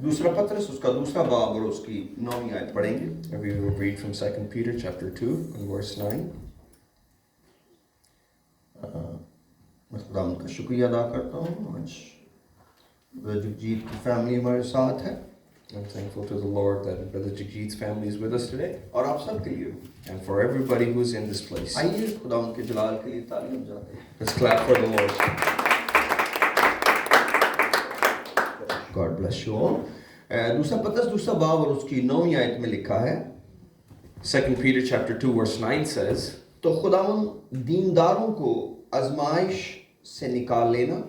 दूसरा पत्रस उसका दूसरा बाब और उसकी 9वीं आयत पढ़ेंगे। And we will read from 2 Peter chapter 2 and verse 9. मैं खुदा का शुक्रिया अदा करता हूँ, आज ब्रदर जगजीत की फैमिली हमारे साथ है। I'm thankful to the Lord that Brother Jagjit's family is with us today. और आप सब के लिए And for everybody who is in this place. आइए खुदा उनके जलाल के लिए तालियां बजाते हैं। Let's clap for the Lord. God bless you all. दूसरा पत्रस दूसरा बाब और उसकी 9वीं आयत में लिखा है, 2 Peter chapter 2 verse 9 says, तो खुदावंद दीनदारों को आजमाइश से निकाल लेना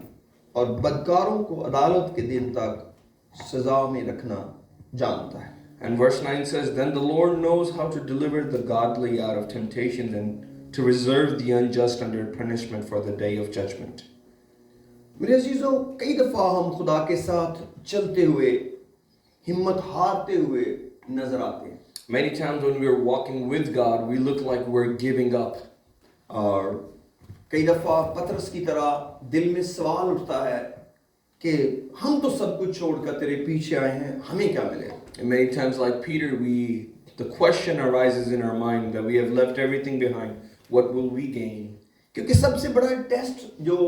और बदकारों को अदालत के दिन तक सजा में रखना जानता है। and verse 9 says, Then the Lord knows how to deliver the godly out of temptations and to reserve the unjust under punishment for the day of judgment. मेरे अजीजों, कई दफा हम खुदा के साथ चलते हुए हिम्मत हारते हुए नजर आते हैं। Many times when we are walking with God, we look like we're giving up. और कई दफा पतरस की तरह दिल में सवाल उठता है कि हम तो सब कुछ छोड़कर तेरे पीछे आए हैं, हमें क्या मिलेगा? And many times, like Peter, the question arises in our mind that we have left everything behind. What will we gain? क्योंकि सबसे बड़ा टेस्ट जो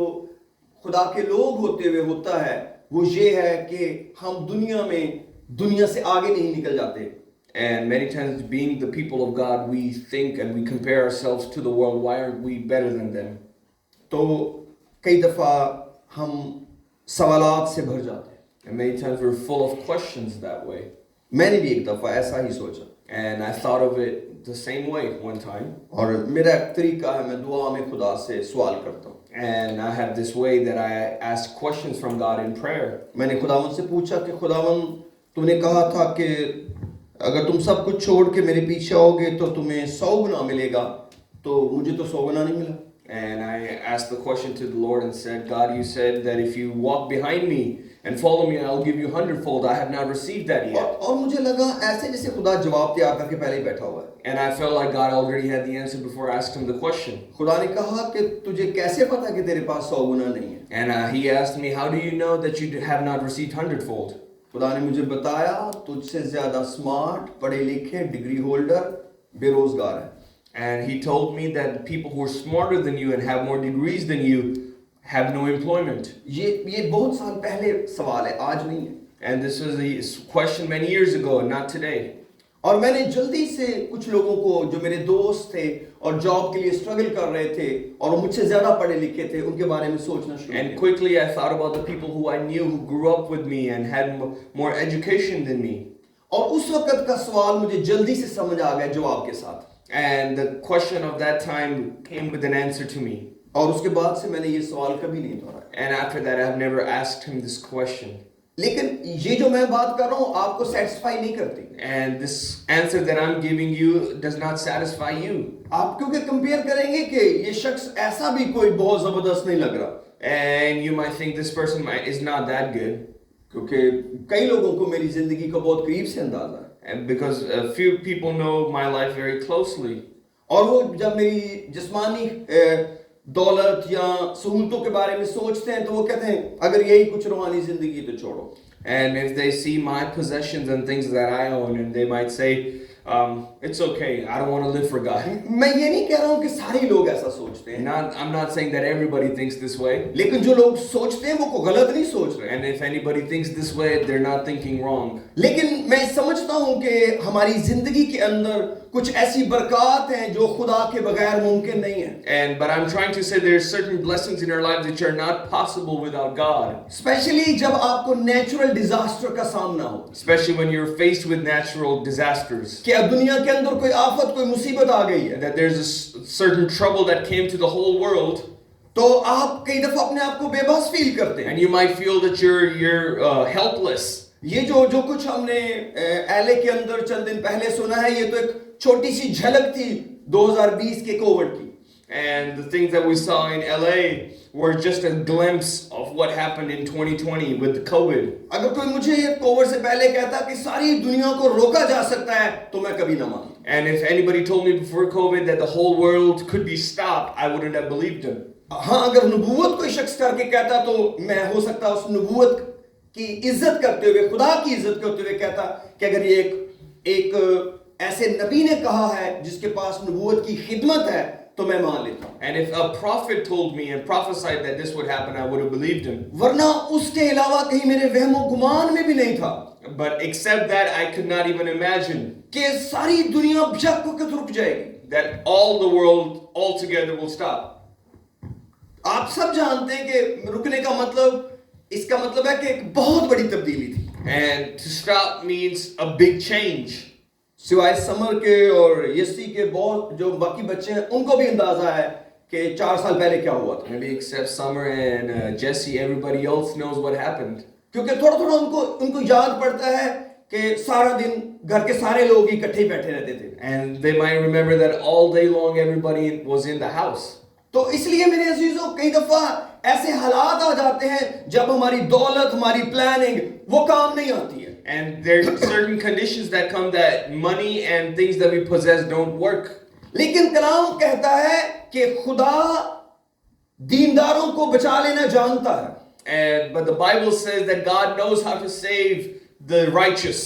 खुदा के लोग होते हुए होता है वो ये है कि हम दुनिया से आगे नहीं निकल जाते। And many times, being the people of God, we think and we compare ourselves to the world. Why aren't we better than them? तो कई दफा हम सवालात से भर जाते हैं। And many times we're full of questions that way. मैंने भी एक दफा ऐसा ही सोचा, And I thought of it the same way one time. और मेरा एक तरीका है, मैं दुआ में खुदा से सवाल करता हूँ। And I have this way that I ask questions from God in prayer. मैंने खुदावन से पूछा कि खुदावन, तूने कहा था कि अगर तुम सब कुछ छोड़ के मेरे पीछे आओगे तो तुम्हें 100 गुना मिलेगा, तो मुझे तो 100 गुना नहीं मिला। And I asked the question to the Lord and said, God, you said that if you walk behind me and follow me, I'll give you 100-fold. I have not received that yet. और मुझे लगा ऐसे जैसे खुदा जवाब तैयार करके पहले ही बैठा हुआ है। And I felt like God already had the answer before I asked him the question. खुदा ने कहा कि तुझे कैसे पता कि तेरे पास 100 गुना नहीं है? And he asked me, how do you know that you have not received 100-fold? खुदा ने मुझे बताया, तुझसे ज्यादा स्मार्ट, पढ़े लिखे, डिग्री होल्डर बेरोजगार है। And he told me that people who are smarter than you and have more degrees than you have no employment. ये बहुत साल पहले सवाल है, आज नहीं है। And this was a question many years ago, not today. और मैंने जल्दी से कुछ लोगों को जो मेरे दोस्त थे और जॉब के लिए स्ट्रगल कर रहे थे और वो मुझसे ज्यादा पढ़े लिखे थे, उनके बारे में सोचना शुरू किया। And quickly I thought about the people who I knew who grew up with me and had more education than me. और उस वक्त का सवाल मुझे जल्दी से समझ आ गया जवाब के साथ। And the question of that time came with an answer to me. और उसके बाद से मैंने ये सवाल कभी नहीं दोहराया। And after that, I have never asked him this question. लेकिन ये जो मैं बात कर रहा हूँ आपको सेटिस्फाई नहीं करती। And this answer that I'm giving you does not satisfy you. आप क्योंकि कंपेयर करेंगे कि ये शख्स ऐसा भी कोई बहुत जबरदस्त नहीं लग रहा। And you might think this person is not that good. क्योंकि कई लोगों को मेरी जिंदगी का बहुत करीब से अंदाजा है। And because a few people know my life very closely. और वो जब मेरी जिस्मानी दौलत या सहूलतों के बारे में सोचते हैं तो वो कहते हैं अगर यही कुछ रूहानी जिंदगी तो छोड़ो। And if they see my possessions and things that I own, and they might say, it's okay, I don't want to live for God. मैं ये नहीं कह रहा हूँ कि सारे लोग ऐसा सोचते हैं। I'm not saying that everybody thinks this way. लेकिन जो लोग सोचते हैं वो गलत नहीं सोच रहे। And if anybody thinks this way, they're not thinking wrong. लेकिन मैं समझता हूँ कि हमारी जिंदगी के अंदर कुछ ऐसी बरकत हैं जो खुदा के बगैर मुमकिन नहीं है। But I'm trying to say there are certain blessings in our lives which are not possible without God. Especially जब आपको नेचुरल डिजास्टर का सामना हो। Especially when you're faced with natural disasters. कि अब दुनिया के अंदर कोई आफत, कोई मुसीबत आ गई है। That there's a certain trouble that came to the whole world. तो आप कई दफा अपने आप को बेबस फील करते हैं। And you might feel that you're helpless. ये जो कुछ हमने एलए के अंदर चंद दिन पहले सुना है, ये तो एक छोटी सी झलक थी 2020 के कोविड की। And the things that we saw in LA were just a glimpse of what happened in 2020 with the COVID. अगर कोई मुझे कोविड से पहले कहता कि सारी दुनिया को रोका जा सकता है तो मैं कभी ना मानता। And if anybody told me before COVID that the whole world could be stopped, I wouldn't have believed him. हाँ, अगर नबूवत कोई शख्स करके कहता तो मैं हो सकता उस नबूवत की इज्जत करते हुए, खुदा की इज्जत करते हुए कहता कि अगर ये एक ऐसे नबी ने कहा है जिसके पास नबूवत की खिदमत है तो मैं मान लेता हूं। And if a prophet told me and prophesied that this would happen, I would have believed him. वरना उसके अलावा कहीं मेरे वहमो गुमान में भी नहीं था But except that, I could not even imagine कि सारी दुनिया यक वक्त रुक जाएगी। that all the world altogether will stop. आप सब जानते हैं कि रुकने का मतलब, इसका मतलब है कि एक बहुत बड़ी तब्दीली थी। And to stop means a big change. सिवाय समर के और यस्सी के बहुत जो बाकी बच्चे हैं उनको भी अंदाजा है कि 4 साल पहले क्या हुआ था। Maybe except Summer and Jesse, everybody else knows what happened. क्योंकि थोड़ा थोड़ा उनको याद पड़ता है कि सारा दिन घर के सारे लोग इकट्ठे ही बैठे रहते थे। And they might remember that all day long everybody was in the house. तो इसलिए मेरे अजीजों, कई दफा ऐसे हालात आ जाते हैं जब हमारी दौलत, हमारी प्लानिंग वो काम नहीं आती है। And there are certain conditions that come that money and things that we possess don't work. लेकिन कलाम कहता है कि खुदा दीनदारों को बचा लेना जानता है। But the Bible says that God knows how to save the righteous.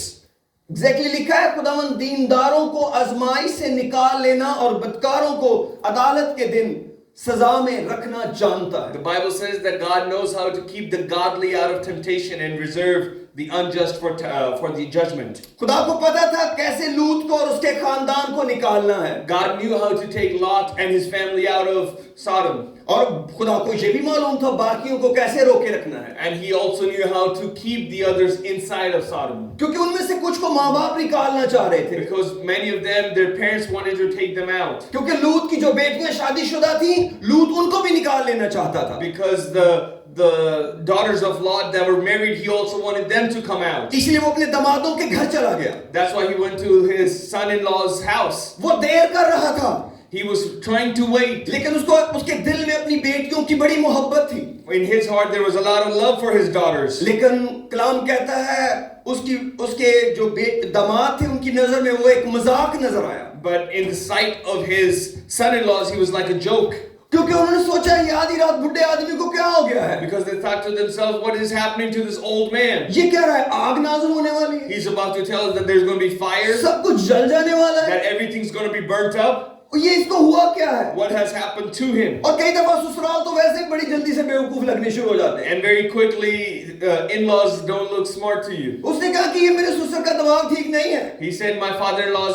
Exactly लिखा है, खुदावन दीनदारों को आजमाइश से निकाल लेना और बदकारों को अदालत के दिन सजा में रखना जानता है। The Bible says that God knows how to keep the godly out of temptation and reserve the unjust for the judgment. खुदा को पता था कैसे लूत को और उसके खानदान को निकालना है। God knew how to take Lot and his family out of Sodom. और खुदा को ये भी मालूम था बाकियों को कैसे रोके रखना है। And he also knew how to keep the others inside of Sodom. क्योंकि उनमें से कुछ को माँ बाप निकालना चाह रहे थे। Because many of them, their parents wanted to take them out. क्योंकि लूत की जो बेटियां शादीशुदा थी, लूत उनको भी निकाल लेना चाहता था। Because the daughters of Lot that were married, he also wanted them to come out. इसलिए वो अपने दामादों के घर चला गया। That's why he went to his son-in-law's house. वो देर कर रहा था। He was trying to wait. लेकिन उसको उसके दिल में अपनी बेटियों की बड़ी मोहब्बत थी। In his heart there was a lot of love for his daughters. लेकिन कलाम कहता है उसके जो दामाद थे उनकी नजर में वो एक मजाक नजर आया। But in the sight of his son-in-laws he was like a joke. क्योंकि उन्होंने सोचा ये आधी रात बुढ़े आदमी को क्या हो गया है। Because they thought to themselves, what is happening to this old man? ये क्या रहा है, आग नाज़िल होने वाली है। He's about to tell us that there's going to be fire. सब कुछ जल जाने वाला है। That everything's going to be burnt up. ये इसको हुआ क्या है? What has happened to him? और कई दफा ससुराल तो वैसे ही बड़ी जल्दी से बेवकूफ लगने शुरू हो जाते हैं। And very quickly in-laws don't look smart to you. उसने कहा कि ये मेरे ससुर का दिमाग ठीक नहीं है। He said my father-in-law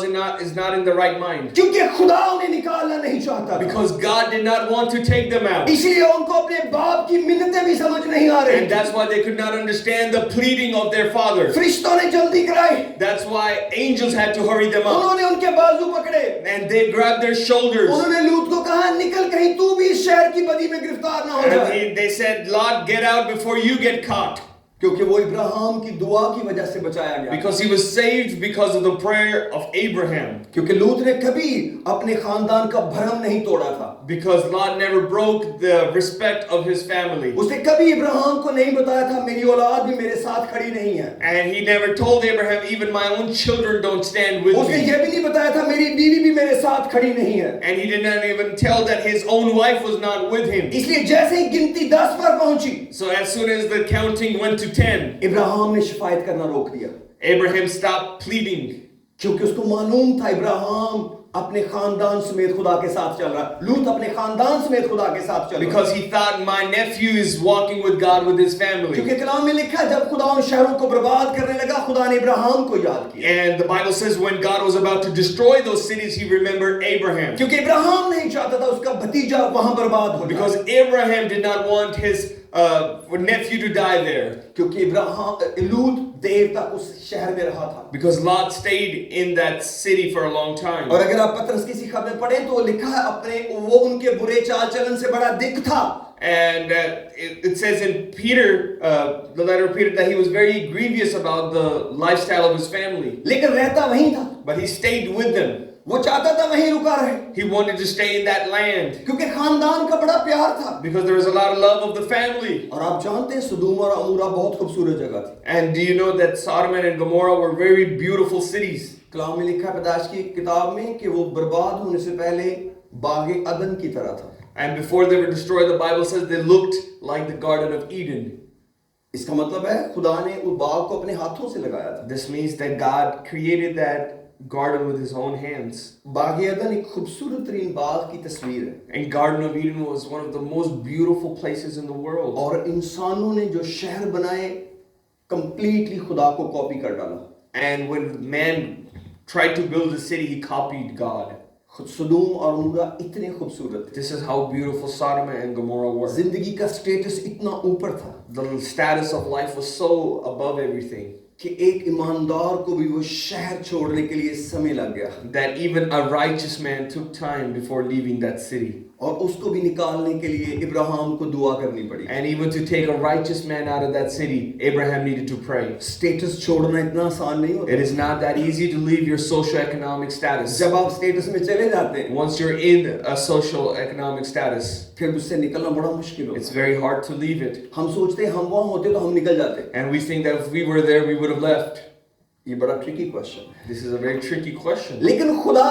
is not in the right mind. क्योंकि खुदा उन्हें निकालना नहीं चाहता। Because God did not want to take them out. इसलिए उनको अपने बाप की मिन्नतें भी समझ नहीं आ रही। And that's why they could not understand the pleading of their father. फरिश्तों ने जल्दी कराई। That's why angels had to hurry them up. उन्होंने उनके बाजू पकड़े। And they grabbed their shoulders. उन्होंने लूत को कहा निकल कहीं तू भी इस शहर की बदी में गिरफ्तार ना हो जाए। And they said, Lot, get out before you get caught. क्योंकि वो इब्राहिम की दुआ की वजह से बचाया गया। Because he was saved because of the prayer of Abraham. क्योंकि लूत ने कभी अपने खानदान का भरम नहीं तोड़ा था। Because Lot never broke the respect of his family. उसने कभी इब्राहिम को नहीं बताया था मेरी औलाद भी मेरे साथ खड़ी नहीं है। And he never told Abraham, even my own children don't stand with उसने me. ये भी नहीं बताया था मेरी बीवी भी मेरे साथ खड़ी नहीं है। And he did not even tell that his own wife was not with him. इसलिए जैसे ही गिनती 10 पर पहुंची, So as soon as the counting went to 10, Ibrahim ने शिफायत करना रोक दिया। Abraham stopped pleading. क्योंकि उसको मालूम था इब्राहिम अपने खानदान समेत खुदा के साथ चल रहा है। लूत अपने खानदान समेत खुदा के साथ चल रहा है। Because he thought my nephew is walking with God with his family. क्योंकि कलाम में लिखा है जब खुदा उन शहरों को बर्बाद करने लगा खुदा ने इब्राहिम को याद किया। And the Bible says when God was about to destroy those cities, he remembered Abraham. क्योंकि इब्राहिम नहीं चाहता था उसका भतीजा वहां बर्बाद हो जाए। Because Abraham did not want his nephew to die there. क्योंकि इब्राहिम लूत देर तक उस शहर में रहा था। Because Lot stayed in that city for a long time. और अगर आप पतरस की सी खबरें पढ़ें तो लिखा है अपने वो उनके बुरे चाल चलन से बड़ा दिख था। And it says in Peter, the letter of Peter, that he was very grievous about the lifestyle of his family. लेकिन रहता वहीं था। But he stayed with them. वो चाहता था वहीं रुका रहे। He wanted to stay in that land. क्योंकि खानदान का बड़ा प्यार था। Because there was a lot of love of the family. और आप जानते हैं सदूम और अमूरा बहुत खूबसूरत जगह थी। And do you know that Sodom and Gomorrah were very beautiful cities? कलाम में लिखा है पैदाइश की किताब में कि वो बर्बाद होने से पहले बागे अदन की तरह था। And before they were destroyed, the Bible says they looked like the Garden of Eden. इसका मतलब है खुदा ने उस बाग को अपने हाथों से लगाया था। This means that God created that garden with his own hands. Bagh Edan एक खूबसूरत तरीन बाग की तस्वीर है। And Garden of Eden was one of the most beautiful places in the world. और इंसानों ने जो शहर बनाए कंप्लीटली खुदा को कॉपी कर डाला। And when man tried to build a city, he copied God. खुद सदूम और अमोरा इतने खूबसूरत थे। This is how beautiful Sodom and Gomorrah were. जिंदगी का स्टेटस इतना ऊपर था The status of life was so above everything कि एक ईमानदार को भी वो शहर छोड़ने के लिए समय लग गया that even a righteous man took time before leaving that city. और उसको भी निकालने के लिए इब्राहिम को दुआ करनी पड़ी। And even to take a righteous man out of that city, Abraham needed to pray. Status छोड़ना इतना आसान नहीं होता। It is not that easy to leave your socio-economic status. जब आप स्टेटस में चले जाते हैं Once you're in a socio-economic status, फिर उससे निकलना बड़ा मुश्किल it's होता है। very hard to leave it. हम सोचते हैं हम वहाँ होते तो हम निकल जाते। And we think that if we were there, we would have left. ये बड़ा ट्रिकी क्वेश्चन है। This is a very tricky question. लेकिन खुदा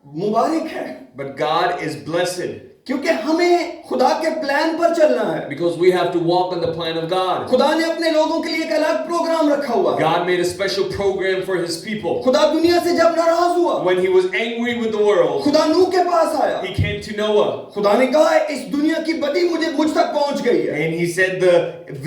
मुबारक है But God is blessed क्योंकि हमें खुदा के प्लान पर चलना है। because we have to walk on the plan of God. खुदा ने अपने लोगों के लिए एक अलग प्रोग्राम रखा हुआ है। God made a special program for his people. खुदा दुनिया से जब नाराज हुआ When he was angry with the world, खुदा नूह के पास आया। he came to Noah खुदा ने कहा इस दुनिया की बदी मुझ तक पहुंच गई है and he said, the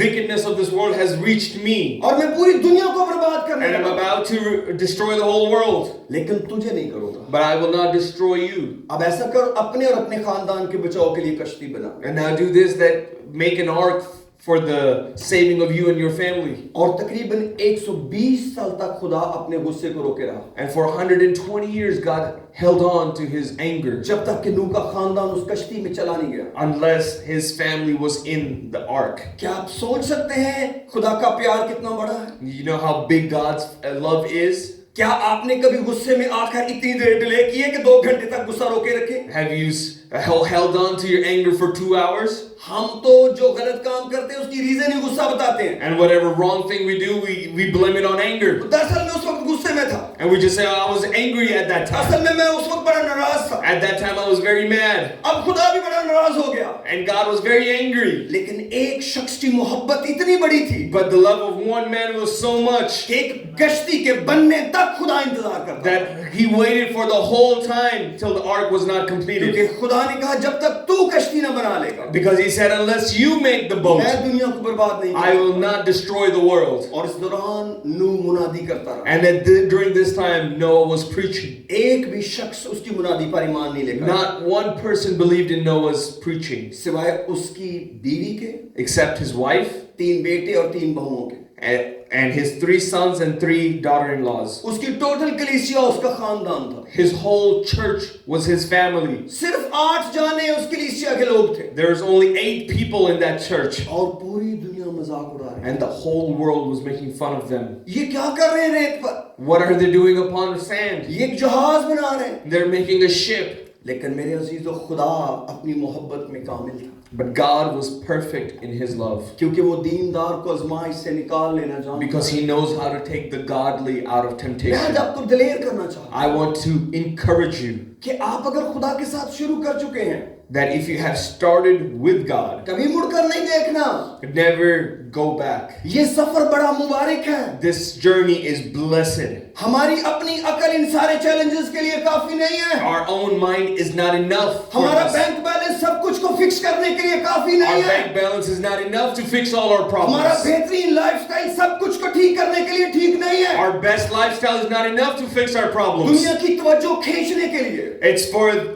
wickedness of this world has reached me और मैं पूरी दुनिया को बर्बाद करने and I'm लगा। about to destroy the whole world. लेकिन तुझे नहीं करूंगा। But I will not destroy you. अब ऐसा कर अपने और अपने खानदान के बचाव के लिए कश्ती बना। And now do this, that make an ark for the saving of you and your family. और तकरीबन 120 साल तक खुदा अपने गुस्से को रोके रहा And for 120 years, God held on to his anger जब तक कि नूह का खानदान उस कश्ती में चला नहीं गया। unless his family was in the ark. क्या आप सोच सकते हैं खुदा का प्यार कितना बड़ा है? You know how big God's love is? क्या आपने कभी गुस्से में आकर इतनी देर डिले की है कि 2 घंटे तक गुस्सा रोके रखे? Have you held on to your anger for 2 hours? हम तो जो गलत काम करते हैं उसकी रीजन ही गुस्सा बताते हैं। And whatever wrong thing we do, we blame it on anger. दरअसल मैं उस वक्त गुस्से में था। And we just say, oh, I was angry at that time. असल में मैं उस वक्त बड़ा नाराज था। At that time, I was very mad. अब खुदा भी बड़ा नाराज हो गया। And God was very angry. लेकिन एक शख्स की मोहब्बत इतनी बड़ी थी But the love of one man was so much कि एक कश्ती के बनने तक खुदा इंतजार करता था। that he waited for the whole time till the ark was not completed. क्योंकि खुदा ने कहा जब तक तू कश्ती ना बना लेगा Because he said, unless you make the boat, मैं दुनिया को बर्बाद नहीं I will not destroy the world. और इस दौरान नूह मुनादी करता रहा। And during this time, Noah was preaching. एक भी शख्स उसकी मुनादी पर ईमान नहीं लेकर Not one person believed in Noah's preaching सिवाय उसकी बीवी के, except his wife 3 बेटे और 3 बहुओं के। and his 3 sons and 3 daughter-in-laws. उसकी टोटल कलीसिया उसका खानदान था। His whole church was his family. सिर्फ 8 जाने उस कलीसिया के लोग थे There's only 8 people in that church, और पूरी दुनिया मजाक उड़ा रही है। and the whole world was making fun of them. ये क्या कर रहे हैं रेत पर? What are they doing upon the sand? ये एक जहाज बना रहे हैं। They're making a ship. लेकिन मेरे अजीजों खुदा अपनी मोहब्बत में कामिल था But God was perfect in his love क्योंकि वो दीनदार को आजमाइश से निकाल लेना जानता because he knows how to take the godly out of मैं आज temptation. आपको दिलेर करना चाहता I want to encourage you हूं कि आप अगर खुदा के साथ शुरू कर चुके हैं that if you have started with God, कभी मुड़कर नहीं देखना। never go back. ये सफर बड़ा मुबारक है। This journey is blessed. हमारी अपनी अकल इन सारे चैलेंजेस के लिए काफी नहीं है। Our own mind is not enough for हमारा us. बैंक बैलेंस सब कुछ को फिक्स करने के लिए काफी Our नहीं है। bank balance is not enough to fix all our हमारा problems. बेहतरीन लाइफस्टाइल सब कुछ को ठीक करने के लिए ठीक नहीं है। Our best lifestyle is not enough to fix our problems. दुनिया की तवज्जो खींचने के लिए It's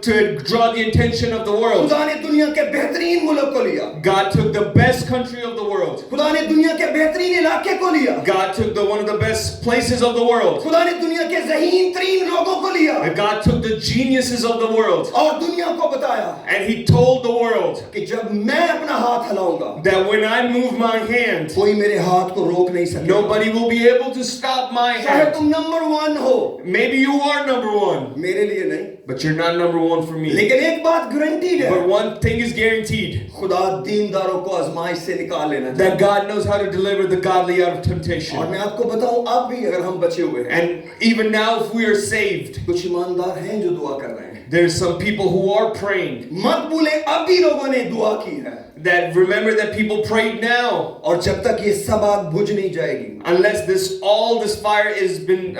to draw the attention of the world. खुदा ने दुनिया के बेहतरीन मुल्क को लिया। God took the best country of the world. खुदा ने दुनिया के बेहतरीन इलाके को लिया। God took one of the best places of the world. खुदा ने दुनिया के ज़हीन तरीन लोगों को लिया And God took the geniuses of the world. और दुनिया को बताया And he told the world कि जब मैं अपना हाथ हिलाऊंगा that when I move my hand, कोई मेरे हाथ को रोक नहीं सकेगा। nobody will be able to stop my चाहे hand. तुम नंबर 1 हो, Maybe you are number 1, मेरे लिए नहीं, but you're not number 1 for me. लेकिन एक बात गारंटीड है, But one thing is guaranteed, खुदा दीनदारों को आजमाइश से निकाल लेना चाहिए। that God knows how to deliver the godly out of और temptation. मैं आपको बताऊं अब भी अगर हम बचे हुए हैं, And even now, if we are saved, कुछ ईमानदार हैं जो दुआ कर रहे हैं। There's some people who are praying. मत भूलें अभी लोगों ने दुआ की है, That remember that people prayed now. और जब तक ये सब आग बुझ नहीं जाएगी, Unless all this fire has been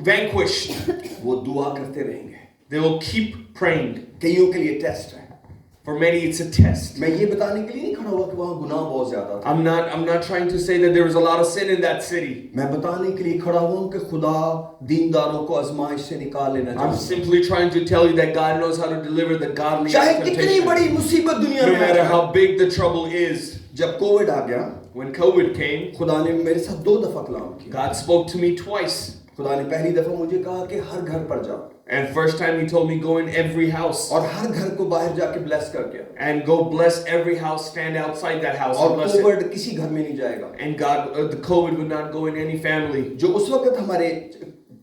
vanquished, वो दुआ करते रहेंगे. they will keep praying. कईयों के लिए टेस्ट है. For many, it's a test. मैं ये बताने के लिए नहीं खड़ा हुआ कि वहाँ गुनाह बहुत ज्यादा था. I'm not trying to say that there was a lot of sin in that city. मैं बताने के लिए खड़ा हुआ हूँ कि खुदा दीनदारों को आजमाइश से निकाल लेना I'm चाहता है. simply trying to tell you that God knows how to deliver the godly चाहे out of कितनी temptation. बड़ी मुसीबत दुनिया No में आ matter जाए. how big the trouble is. जब कोविड आ गया, When COVID came, खुदा ने मेरे साथ 2 दफा कलाम किया. God spoke to me twice. खुदा ने पहली दफा मुझे कहा कि हर घर पर जाओ, And first time He told me go in every house और हर घर को बाहर जाके ब्लेस करके आओ. and go bless every house, stand outside that house and और bless it. कोविड किसी घर में नहीं जाएगा. And God, the COVID would not go in any family. जो उस वक्त हमारे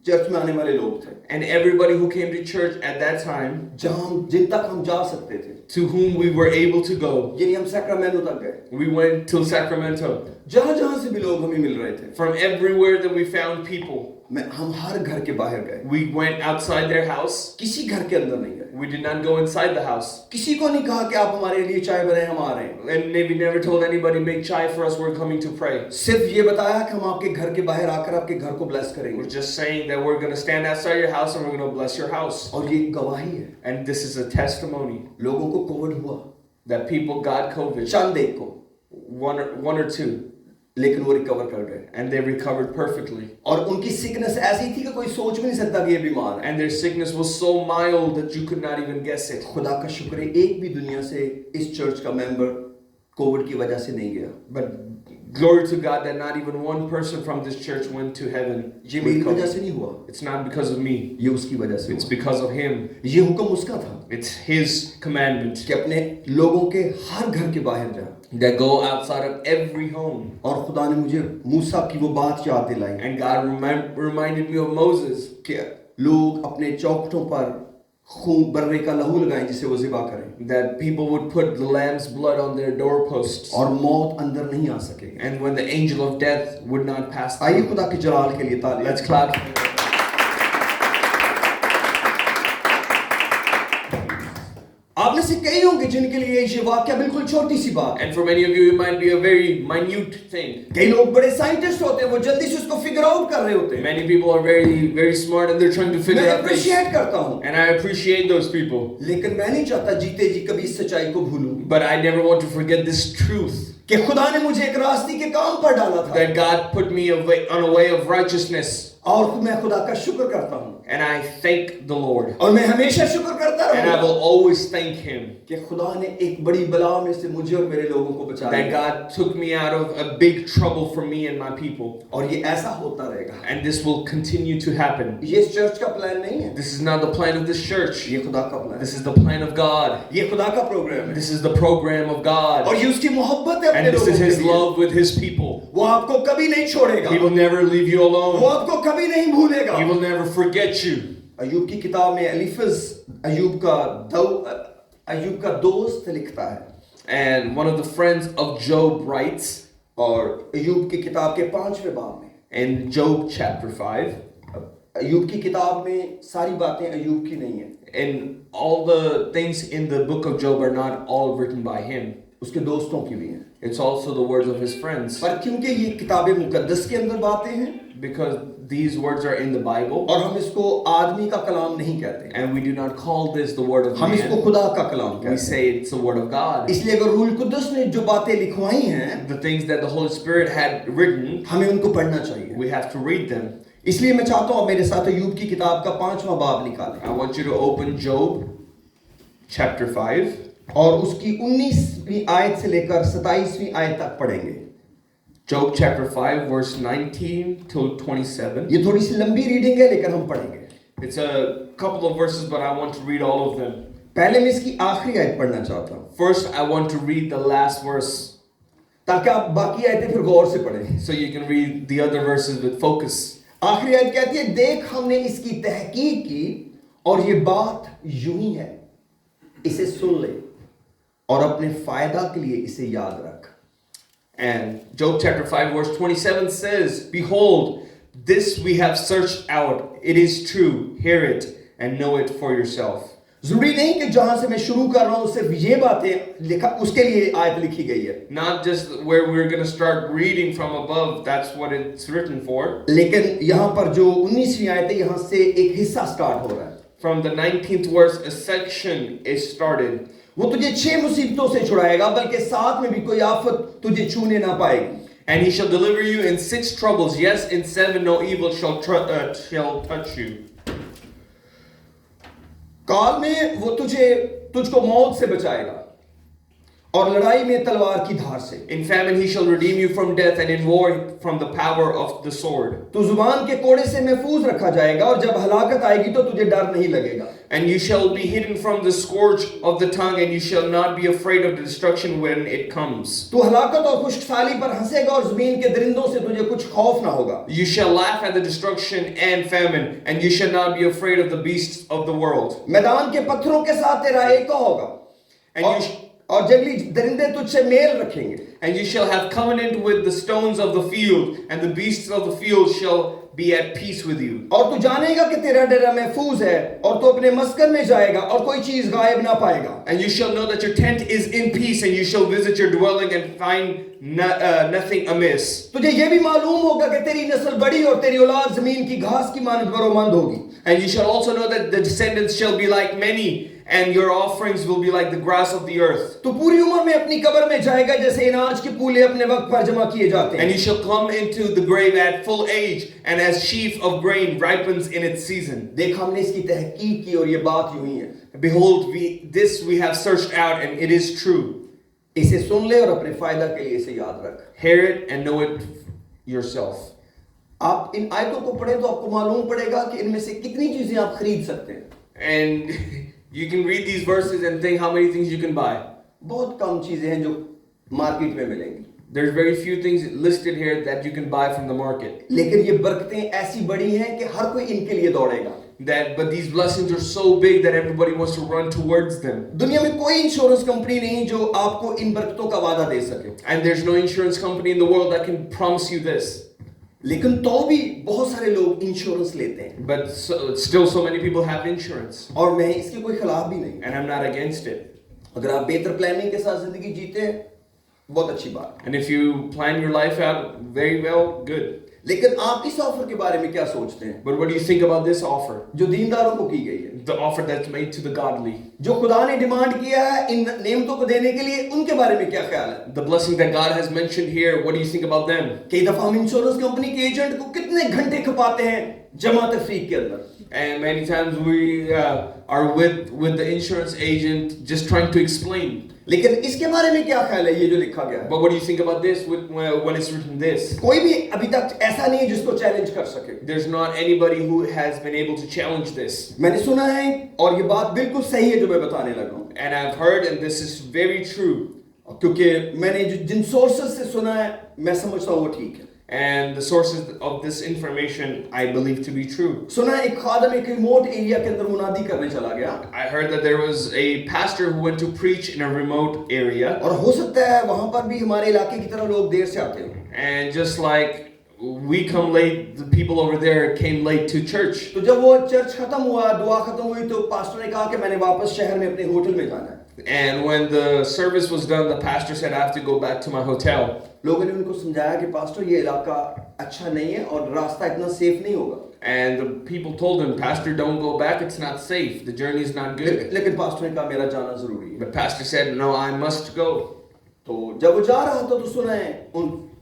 चर्च में आने वाले लोग थे, And everybody who came to church at that time, जिन तक हम जा सकते थे, to whom we were able to go, यानी हम सैक्रामेंटो तक गए. we went to Sacramento. जहां से भी लोग हमें मिल रहे थे, From everywhere that we found people, हम हर घर के बाहर गए. we went outside their house. किसी घर के अंदर नहीं गए. We did not go inside the house. किसी को नहीं कहा कि आप हमारे लिए चाय बनाएं, हम आ रहे हैं. And we never told anybody, make chai for us, we're coming to pray. सिर्फ ये बताया कि हम आपके घर के बाहर आकर आपके घर को ब्लेस We're करेंगे. just saying that we're going to stand outside your house and we're going to bless your house. और ये गवाही है. And this is a testimony लोगों को कोविड हुआ, that people got COVID, चंद एक को, one or two, लेकिन वो रिकवर कर गए. and they recovered perfectly. और उनकी सिकनेस ऐसी थी कि कोई सोच भी नहीं सकता कि ये बीमार है. And their sickness was so mild that you could not even guess it. खुदा का शुक्र है, एक भी दुनिया से इस चर्च का मेंबर कोविड की वजह से नहीं गया. But glory to God that not even one person from this church went to heaven. ये with मेरी COVID. वजह से नहीं हुआ, It's not because of me. ये उसकी वजह से It's हुआ. because of Him. ये हुक्म उसका था It's His commandment कि अपने लोगों के हर घर के बाहर जा. that go outside of every home. और खुदा ने मुझे मूसा की वो बात याद दिलाई And God reminded me of Moses कि लोग अपने चौखटों पर खून बर्रे का लहू लगाएं जिसे वो ज़िबा करें, that people would put the lamb's blood on their doorposts. और मौत अंदर नहीं आ सकेगी. And when the angel of death would not pass आइए through. खुदा के जलाल के लिए ताली. Let's clap. आप में से कई होंगे जिनके लिए ये वाक्य बिल्कुल छोटी सी बात है. And for many of you, it might be a very minute thing. कई लोग बड़े साइंटिस्ट होते हैं, वो जल्दी से उसको फिगर आउट कर रहे होते हैं. Many people are very smart and they're trying to figure मैं out things. अप्रिशिएट करता हूँ, And I appreciate those people. लेकिन मैं नहीं चाहता जीते जी कभी इस सच्चाई को भूलूं But I never want to forget this truth कि खुदा ने मुझे एक रास्ते के काम पर डाला था, that God put me on a way of righteousness. और मैं खुदा का शुक्र करता हूँ. And I thank the Lord. और मैं हमेशा शुक्र करता And I रहूंगा will always thank Him कि खुदा ने एक बड़ी बला में से मुझे और मेरे लोगों को that बचाया. God took me out of a big trouble for me and my people. और ये ऐसा होता रहेगा. And this will continue to happen. ये इस चर्च का प्लान नहीं है, This is not the plan of this church. ये खुदा का प्लान This है. is the plan of God. ये खुदा का प्रोग्राम है, This is the program of God. और ये उसकी मोहब्बत है अपने And this लोगों is के His लिए. love with His people. वो आपको कभी नहीं छोड़ेगा, He will never leave you वो alone. आपको कभी नहीं भूलेगा. He will never forget you. Ayub की किताब में एलिफज अयूब का दोस्त लिखता है, And one of the friends of Job writes और अयूब की किताब के 5वें बाब में, in Job chapter 5, अयूब की किताब में सारी बातें अयूब की नहीं है, and all the things in the book of Job are not all written by him. उसके दोस्तों की भी हैं. It's also the words of his friends. पर क्योंकि ये किताब मुकद्दस के अंदर बातें हैं, Because these words are in the Bible, और हम इसको आदमी का कलाम नहीं कहते, and we do not call this the word of हम इसको man. खुदा का कलाम We कहते हैं. say it's the word of God. इसलिए अगर रूल कुद्दस ने जो बातें लिखवाई हैं, The things that the Holy Spirit had written, हमें उनको पढ़ना चाहिए. we have to read them. इसलिए मैं चाहता हूँ आप मेरे साथ अयूब की किताब का 5वां बाब निकालें I want you to open Job chapter 5, और उसकी 19वीं आयत से लेकर 27वीं आयत तक पढ़ेंगे. Job chapter 5, verse 19 till 27. ये थोड़ी सी लंबी रीडिंग है, लेकिन हम पढ़ेंगे. It's a couple of verses, but I want to read all of them. पहले मैं इसकी आखिरी आयत पढ़ना चाहता हूँ, First, I want to read the last verse ताकि आप बाकी आयतें फिर गौर से पढ़ें. so you can read the other verses with focus. आखिरी आयत कहती है, देख हमने इसकी तहकीक की और ये बात यूं ही है, इसे सुन ले और अपने फायदा के लिए इसे याद रख. And Job chapter 5, verse 27 says, Behold, this we have searched out. It is true. Hear it and know it for yourself. जरूरी नहीं कि जहां से मैं शुरू कर रहा हूं सिर्फ ये बातें लिखा उसके लिए आयत लिखी गई है, Not just where we're going to start reading from above, that's what it's written for. लेकिन यहां पर जो 19वीं आयत है यहां से एक हिस्सा स्टार्ट हो रहा है। From the 19th verse, a section is started. वो तुझे 6 मुसीबतों से छुड़ाएगा, बल्कि साथ में भी कोई आफत तुझे छूने ना पाएगी। And he shall deliver you in 6 troubles. Yes, in 7 no evil shall touch you. काल में वो तुझको मौत से बचाएगा और लड़ाई में तलवार की धार से। In famine he shall redeem you from death, and in war from the power of the sword. तू जुबान के कोड़े से महफूज रखा जाएगा और जब हलाकत आएगी तो तुझे डर नहीं लगेगा। And you shall be hidden from the scourge of the tongue, and you shall not be afraid of the destruction when it comes. तू हलाकत और खुशहाली पर हंसेगा और जमीन के दरिंदों से तुझे कुछ खौफ ना होगा। You shall laugh at the destruction and famine, and you shall not be afraid of the beasts of the world. मैदान के पत्थरों के साथ तेरा एक होगा और जंगली दरिंदे तुझसे मेल रखेंगे। And you shall have covenant with the stones of the field, and the beasts of the field shall be at peace with you. और तू जानेगा कि तेरा डेरा महफूज है और तू अपने मस्कन में जाएगा और कोई चीज गायब ना पाएगा। And you shall know that your tent is in peace, and you shall visit your dwelling and find nothing amiss. तुझे ये भी मालूम होगा कि तेरी नस्ल बड़ी और तेरी औलाद जमीन की घास की मानद बरोमंद होगी। And you shall also know that the descendants shall be like many, and your offerings will be like the grass of the earth. तू पूरी उम्र में अपनी कब्र में जाएगा जैसे अनाज के पूले अपने वक्त पर जमा किए जाते And हैं। you shall come into the grave at full age, and as sheaf of grain ripens in its season. देख हमने इसकी तहकीक की और ये बात यूं ही है। Behold, we have searched out, and it is true. इसे सुन ले और अपने फायदा के लिए इसे याद रख। Hear it and know it yourself. आप इन आयतों को पढ़े तो आपको मालूम पड़ेगा कि इनमें से कितनी चीजें आप खरीद सकते हैं। And you can read these verses and think how many things you can buy. बहुत कम चीजें हैं जो मार्केट में मिलेंगी, There's very few things listed here that you can buy from the market. लेकिन ये बरकतें ऐसी बड़ी हैं कि हर कोई इनके लिए दौड़ेगा। But these blessings are so big that everybody wants to run towards them. दुनिया में कोई इंश्योरेंस कंपनी नहीं जो आपको इन बरकतों का वादा दे सके, And there's no insurance company in the world that can promise you this. लेकिन तो भी बहुत सारे लोग इंश्योरेंस लेते हैं But still so many people have insurance. और मैं इसके कोई खिलाफ भी नहीं। And I'm not against it. अगर आप बेहतर प्लानिंग के साथ जिंदगी जीते हैं बहुत अच्छी बात, And if you plan your life out very well, good. लेकिन आप इस ऑफर के बारे में क्या सोचते हैं But what do you think about this offer? जो दीनदारों को की गई है, The offer that's made to the godly. जो खुदा ने डिमांड किया है इन नेमतों को देने के लिए, उनके बारे में क्या ख्याल है? The blessing that God has mentioned here, what do you think about them? कई दफा हम इंश्योरेंस कंपनी के एजेंट को कितने घंटे खपाते हैं जमा तफरीक के अंदर, And many times we are with the insurance agent just trying to explain. लेकिन इसके बारे में क्या ख्याल है ये जो लिखा गया है? But what do you think about this when it's written this? कोई भी अभी तक ऐसा नहीं है जिसको चैलेंज कर सके। There's not anybody who has been able to challenge this. मैंने सुना है और ये बात बिल्कुल सही है जो मैं बताने लगा हूँ, And I've heard, and this is very true. क्योंकि मैंने जिन सोर्सेस से सुना है मैं समझता हूँ वो ठीक है। And the sources of this information I believe to be true. सुना है एक खादम एक रिमोट एरिया के अंदर मुनादी करने चला गया I heard that there was a pastor who went to preach in a remote area. और हो सकता है वहां पर भी हमारे इलाके की तरह लोग देर से आते हो, And just like we come late, the people over there came late to church. तो जब वो चर्च खत्म हुआ, दुआ खत्म हुई, तो पास्टर ने कहा कि मैंने वापस शहर में अपने होटल में जाना है। And when the service was done, the pastor said, I have to go back to my hotel. लोगों ने उनको समझाया कि पास्टर ये इलाका अच्छा नहीं है और रास्ता इतना सेफ नहीं होगा, And the people told him, Pastor, don't go back, it's not safe, the journey is not good. लेकिन पास्टर ने कहा मेरा जाना जरूरी है। But pastor said, no, I must go. तो जब वो जा रहा था तो सुना है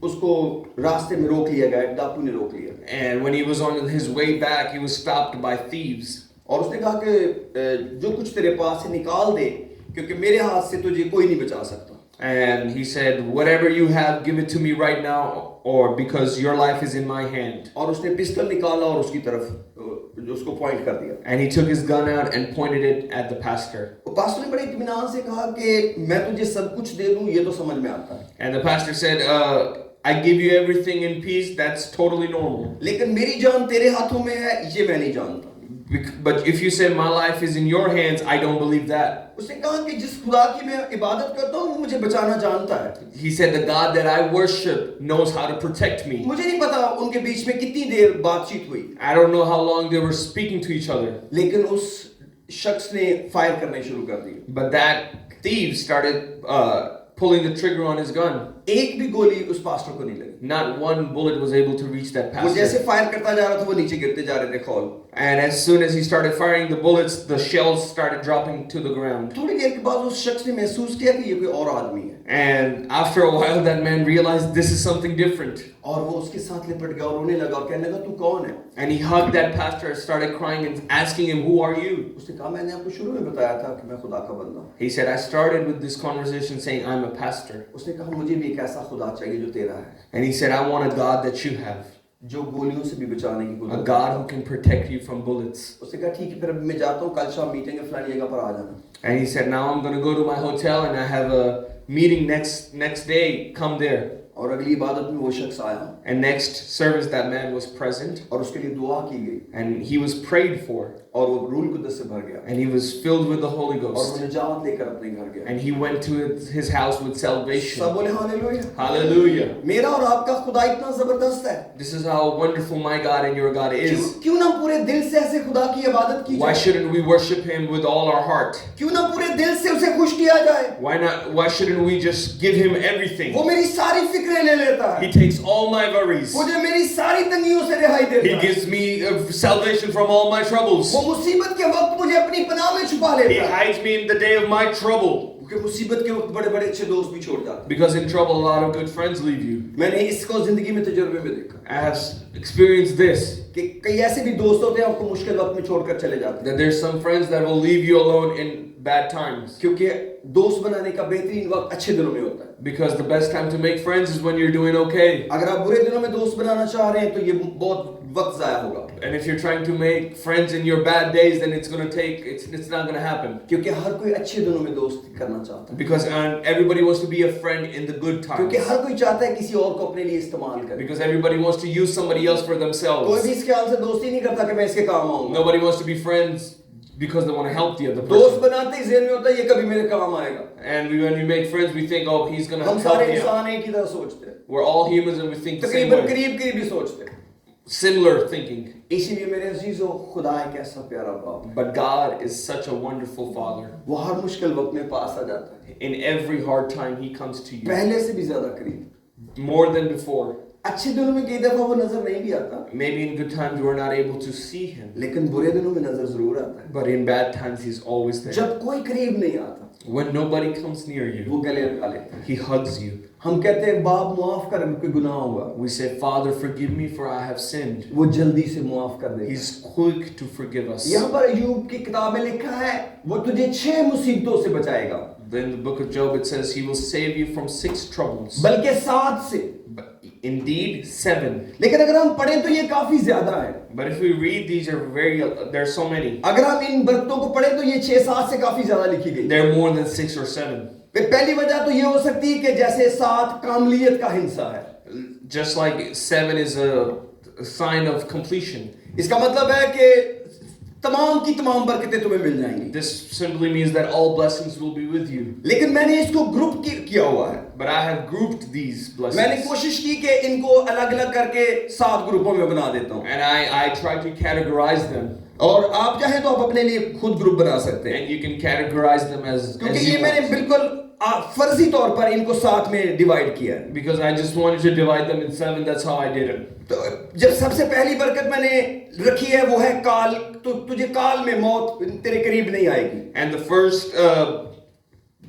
उसको रास्ते में रोक लिया गया, एक डाकू ने रोक लिया And when he was on his way back, he was stopped by thieves. और उसने कहा कि जो कुछ तेरे पास है निकाल दे, क्योंकि मेरे हाथ से तुझे कोई नहीं बचा सकता। And he said, whatever you have, give it to me right now, or because your life is in my hand. और उसने पिस्टल निकाला और उसकी तरफ उसको पॉइंट कर दिया। And he took his gun out and pointed it at the pastor. और पास्टर ने बड़े इत्मीनान से कहा कि मैं तुझे सब कुछ दे दूं, ये तो समझ में आता है, And the pastor said, I give you everything in peace, that's totally normal. लेकिन मेरी जान तेरे हाथों में है ये मैं नहीं जानता। But if you say my life is in your hands, I don't believe that. उसने कहा कि जिस खुदा की मैं इबादत करता हूँ वो मुझे बचाना जानता है। He said the God that I worship knows how to protect me. मुझे नहीं पता उनके बीच में कितनी देर बातचीत हुई, I don't know how long they were speaking to each other. लेकिन उस शख्स ने फायर करने शुरू कर दिए। But that thief started pulling the trigger on his gun. एक भी गोली उस पास्टर को नहीं लगी। Not one bullet was able to reach that वो जैसे pastor. फायर करता जा रहा था वो नीचे गिरते जा रहे थे खौल। And as soon as he started firing the bullets, the shells started dropping to the ground. थोड़ी देर के बाद उस शख्स ने महसूस किया कि ये कोई और आदमी है And after a while, that man realized this is something different. और वो उसके साथ लिपट गया और रोने लगा और कहने लगा तू कौन है? And he hugged that pastor and started crying and asking him, "Who are you?" उसने कहा मैंने आपको शुरू में बताया था कि मैं खुदा का बंदा हूँ। He said, "I started with this conversation saying I'm a pastor." उसने कहा मुझे भी एक ऐसा खुदा चाहिए जो तेरा है, And he said, "I want a God that you have, जो गोलियों से भी बचाने की a कुदरत God है। who can protect you from bullets." उसने कहा ठीक है फिर अब मैं जाता हूँ, कल शाम मीटिंग है फलानी जगह पर आ जाना। And he said, "Now I'm going to go to my hotel and I have a meeting next day. Come there." और अगली इबादत में वो शख्स आया And next service, that man was present और उसके लिए दुआ की गई and he was prayed for और वो रूल कुदस से भर गया and he was filled with the Holy और वो Ghost निजात लेकर अपने घर गया। and he went to his house with सब salvation. बोले हालेलुया। Hallelujah. मेरा और आपका खुदा इतना जबरदस्त है, This is how wonderful my God and your God is. क्यों ना पूरे दिल से ऐसे खुदा की इबादत की Why जाए? shouldn't we worship him with all our heart? क्यों ना पूरे दिल से उसे खुश किया जाए? Why shouldn't we just give him everything? वो मेरी सारी फिक्रें ले लेता है, He takes all my worries. मुझे मेरी सारी तंगियों से रिहाई देता He है, gives me salvation from all my troubles. वो मुसीबत के वक्त मुझे अपनी पनाह में छुपा He लेता है, hides me in the day of my trouble. क्योंकि मुसीबत के वक्त बड़े बड़े अच्छे दोस्त भी छोड़ जाते हैं। Because in trouble, a lot of good friends leave you. मैंने इसको जिंदगी में तजुर्बे में देखा I have experienced this. कि कई ऐसे भी दोस्त होते हैं आपको मुश्किल वक्त में छोड़कर चले जाते हैं, That there's some friends that will leave you alone in bad times. क्योंकि दोस्त बनाने का बेहतरीन वक्त अच्छे दिनों में होता है। Because the best time to make friends is when you're doing okay. अगर आप बुरे दिनों में दोस्त बनाना चाह रहे हैं तो ये बहुत वक्त जाया होगा, And if you're trying to make friends in your bad days, then it's not going to happen. क्योंकि हर कोई अच्छे दिनों में दोस्ती करना चाहता है, Because everybody wants to be a friend in the good क्योंकि times. हर कोई चाहता है किसी और को अपने लिए इस्तेमाल करे। Because everybody wants to use somebody else for कोई themselves. भी इस ख्याल से दोस्ती नहीं करता कि मैं इसके काम आऊंगा। Nobody wants to be friends because they want to help the other दोस्त person. बनाते ही ज़हन में होता है ये कभी मेरे काम आएगा। And when we make friends, we think, "Oh, he's going to हम help सारे me out." इंसान एक ही तरह सोचते हैं, We're all humans and we think the same तकरीबन way. करीब करीब ही सोचते हैं। Similar thinking. इसीलिए मेरे अजीजों, खुदा एक ऐसा प्यारा बाप है, But God is such a wonderful Father. वो हर मुश्किल वक्त में पास आ जाता है, In every hard time, He comes to you पहले से भी ज्यादा करीब। more than before. अच्छे दिनों में कई दफा वो नजर नहीं भी आता, Maybe in good times we're not able to see Him, लेकिन बुरे दिनों में नजर जरूर आता है। but in bad times He's always there. जब कोई करीब नहीं आता When nobody comes near you, वो गले लगा लेता है। He hugs you. हम कहते हैं बाप मुआफ कर, कोई गुनाह हुआ, We say, "Father, forgive me for I have sinned." वो जल्दी से मुआफ कर देता है। He's quick to forgive us. यहाँ पर अय्यूब की किताब में लिखा है वो तुझे 6 मुसीबतों से बचाएगा, Then the book of Job it says He will save you from 6 troubles. बल्कि 7 से। But indeed 7. लेकिन अगर हम पढ़ें तो ये काफी ज्यादा है। But if we read these are there are so many. अगर हम इन बरकतों को पढ़ें तो ये 6-7 से काफी ज्यादा लिखी गई। There are more than 6 or 7. फिर पहली वजह तो ये हो सकती है कि जैसे 7 कामलियत का हिस्सा है, Just like 7 is a sign of completion. इसका मतलब है कि तमाम की तमाम बरकतें तुम्हें मिल जाएंगी। This simply means that all blessings will be with you. लेकिन मैंने इसको ग्रुप किया हुआ है, But I have grouped these blessings. मैंने कोशिश की कि इनको अलग अलग करके 7 ग्रुपों में बना देता हूँ, And I try to categorize them. और आप चाहें तो आप अपने लिए खुद ग्रुप बना सकते हैं, And you can categorize them as क्योंकि ये you मैंने want. बिल्कुल फर्जी तौर पर इनको 7 में डिवाइड किया है। Because I just wanted to divide them in 7, that's how I did it. तो जब सबसे पहली बरकत मैंने रखी है वो है काल, तो तुझे काल में मौत तेरे करीब नहीं आएगी। And the first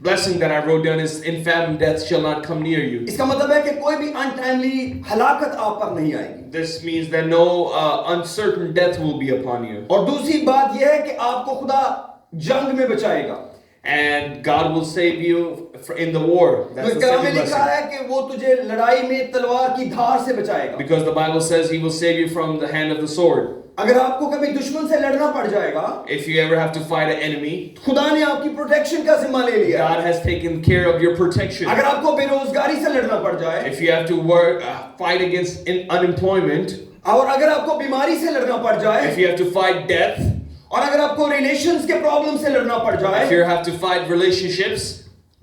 blessing that I wrote down is, "In famine death shall not come near you." इसका मतलब है कि कोई भी अनटाइमली हलाकत आप पर नहीं आएगी। This means that no uncertain death will be upon you. और दूसरी बात यह है कि आपको खुदा जंग में बचाएगा। And God will save you in the war. That's तो the कलाम में second लिखा blessing. है कि वो तुझे लड़ाई में तलवार की धार से बचाएगा। Because the Bible says He will save you from the hand of the sword. अगर आपको कभी दुश्मन से लड़ना पड़ जाएगा, If you ever have to fight an enemy, खुदा ने आपकी प्रोटेक्शन का जिम्मा ले लिया। God has taken care of your protection. अगर आपको बेरोजगारी से लड़ना पड़ जाए, If you have to fight against unemployment, और अगर आपको बीमारी से लड़ना पड़ जाए, if you have to fight death, और अगर आपको रिलेशंस के प्रॉब्लम से लड़ना पड़ if जाए, you have to fight relationships,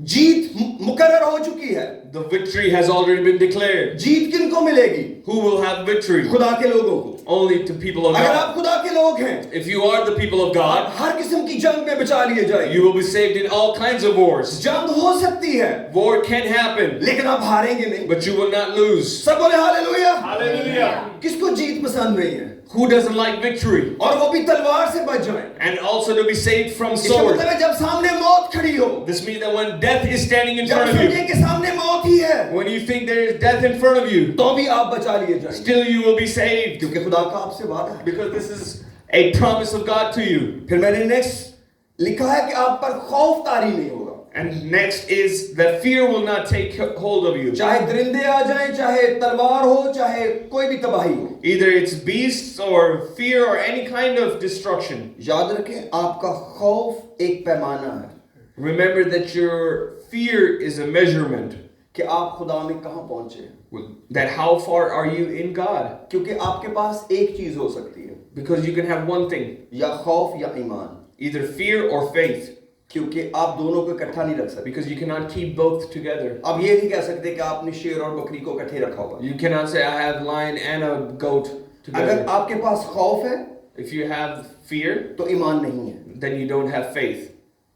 जीत मुकर्रर हो चुकी है। The victory has already been declared. जीत किनको मिलेगी? Who will have victory? खुदा के लोगों को। Only to people of अगर God. आप खुदा के लोग हैं, If you are the people of God, हर किस्म की जंग में बचा लिए जाएंगे। you will be saved in all kinds of wars. जंग हो सकती है, War can happen, लेकिन आप हारेंगे नहीं। but you will not lose. सब बोले हालेलुया। Hallelujah. किसको जीत पसंद नहीं है? Who doesn't like victory? और वो भी तलवार से बच जाए। And also to be saved from इसका sword. मतलब है जब सामने मौत खड़ी हो, This means that when death is standing in जब front of समझे you, कि सामने मौत ही है, when you think there is death in front of you, तो भी आप बचा लिए जाएंगे, still you will be saved. क्योंकि खुदा का आपसे वादा है। Because this is a promise of God to you. फिर मैंने नेक्स्ट लिखा है कि आप पर खौफ तारी नहीं होगा। And next is that fear will not take hold of you. चाहे दरिंदे आ जाएं, चाहे तलवार हो, चाहे कोई भी तबाही हो, Either it's beasts or fear or any kind of destruction. याद रखें आपका खौफ एक पैमाना है Remember that your fear is a measurement. कि आप खुदा में कहां पहुंचे हैं। That how far are you in God? क्योंकि आपके पास एक चीज हो सकती है, Because you can have one thing, या खौफ या ईमान, either fear or faith. क्योंकि आप दोनों को इकट्ठा नहीं रख सकते। Because you cannot keep both together. अब ये नहीं कह सकते कि आपने शेर और बकरी को इकट्ठे रखा होगा। You cannot say I have lion and a goat अगर together. आपके पास खौफ है If you have fear, तो ईमान नहीं है, then you don't have faith.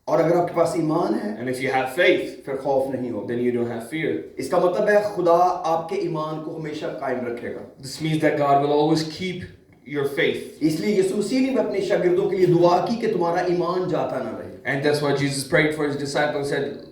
और अगर आपके पास ईमान है And if you have faith, फिर खौफ नहीं होगा। then you don't have fear. इसका मतलब है खुदा आपके ईमान को हमेशा कायम रखेगा। This means that God will always keep your faith. इसलिए यीशु मसीह ने भी अपने शागिर्दों के लिए दुआ की कि तुम्हारा ईमान जाता ना रहे। And that's why Jesus prayed for his disciples and said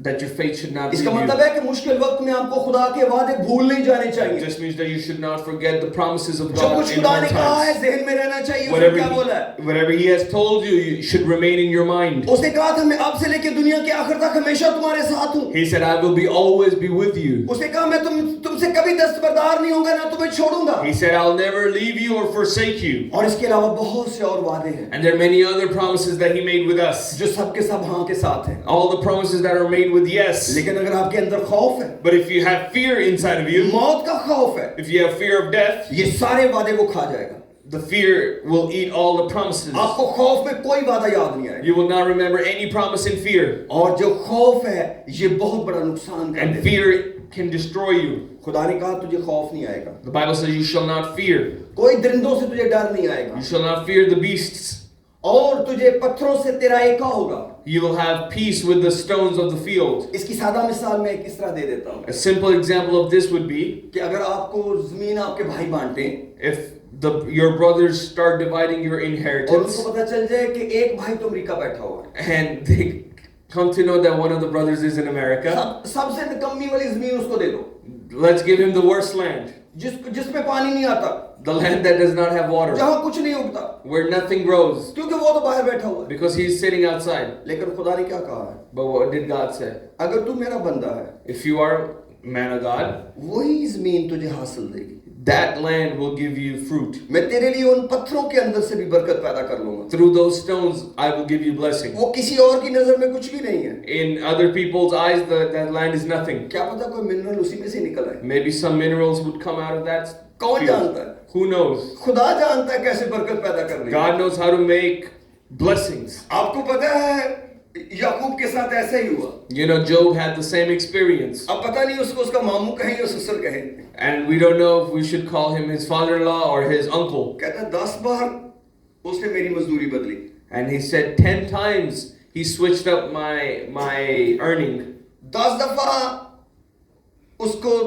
that your faith should not leave इसका मतलब you. है कि मुश्किल वक्त में आपको खुदा के वादे भूल नहीं जाने It चाहिए। just means that you should not forget the promises of जो God कुछ in खुदा hard ने कहा है times. ज़हन में रहना चाहिए। उसने क्या बोला है? Whatever He has told you, you should remain in your mind. उसने कहा था मैं अब से लेकर दुनिया के आखिर तक हमेशा तुम्हारे साथ हूँ। He said, I will be always be with you. उसने कहा मैं तुमसे कभी दस्तबरदार नहीं होगा, ना तुम्हें छोड़ूंगा। He said, I'll never leave you or forsake you. और इसके अलावा बहुत से और वादे हैं And there are many other promises that He made with us. जो सबके सब हाँ के साथ हैं। All the promises that are made with yes. लेकिन अगर आपके अंदर खौफ है, But if you have fear inside of you, मौत का खौफ है, if you have fear of death, ये सारे वादे को खा जाएगा। the fear will eat all the promises. आपको खौफ में कोई वादा याद नहीं आएगा। You will not remember any promise in fear. और जो खौफ है ये बहुत बड़ा नुकसान कर And देता है। fear can destroy you. खुदा ने कहा तुझे खौफ नहीं आएगा, The Bible says you shall not fear. कोई दरिंदों से तुझे डर नहीं आएगा, You shall not fear the beasts. और तुझे पत्थरों से तेरा एका होगा। You will have peace with the stones of the field. इसकी सादा मिसाल मैं किस तरह दे देता हूँ A simple example of this would be कि अगर आपको जमीन आपके भाई बांटे if your brothers start dividing your और inheritance उनको पता चल जाए कि एक भाई तो अमेरिका बैठा हुआ है, and they come to know that one of the brothers is in America. सबसे निकम्मी वाली जमीन उसको दे दो, Let's give him the worst land. जिसमें पानी नहीं आता, The land that does not have water. जहाँ कुछ नहीं उगता, Where nothing grows. क्योंकि वो तो बाहर बैठा हुआ है। Because he's sitting outside. लेकिन खुदा ने क्या कहा है? But what did God say? अगर तू मेरा बंदा है, If you are a man of God, वही जमीन तुझे हासिल देगी। that land will give you fruit. मैं तेरे लिए उन पत्थरों के अंदर से भी बरकत पैदा कर लूंगा। Through those stones, I will give you blessing. वो किसी और की नजर में कुछ भी नहीं है। In other people's eyes, that land is nothing. क्या पता कोई मिनरल उसी में से निकल आए। Maybe some minerals would come out of that. कौन field. जानता है? Who knows? खुदा जानता है कैसे बरकत पैदा करनी है। God knows how to make blessings. आपको पता है याकूब के साथ ऐसा ही हुआ। You know, Job had the same experience. अब पता नहीं उसको उसका मामू कहें या ससुर कहें। And we don't know if we should call him his father-in-law or his uncle. कहता 10 बार उसने मेरी मजदूरी बदली। And he said 10 times he switched up my earning. 10 दफा उसको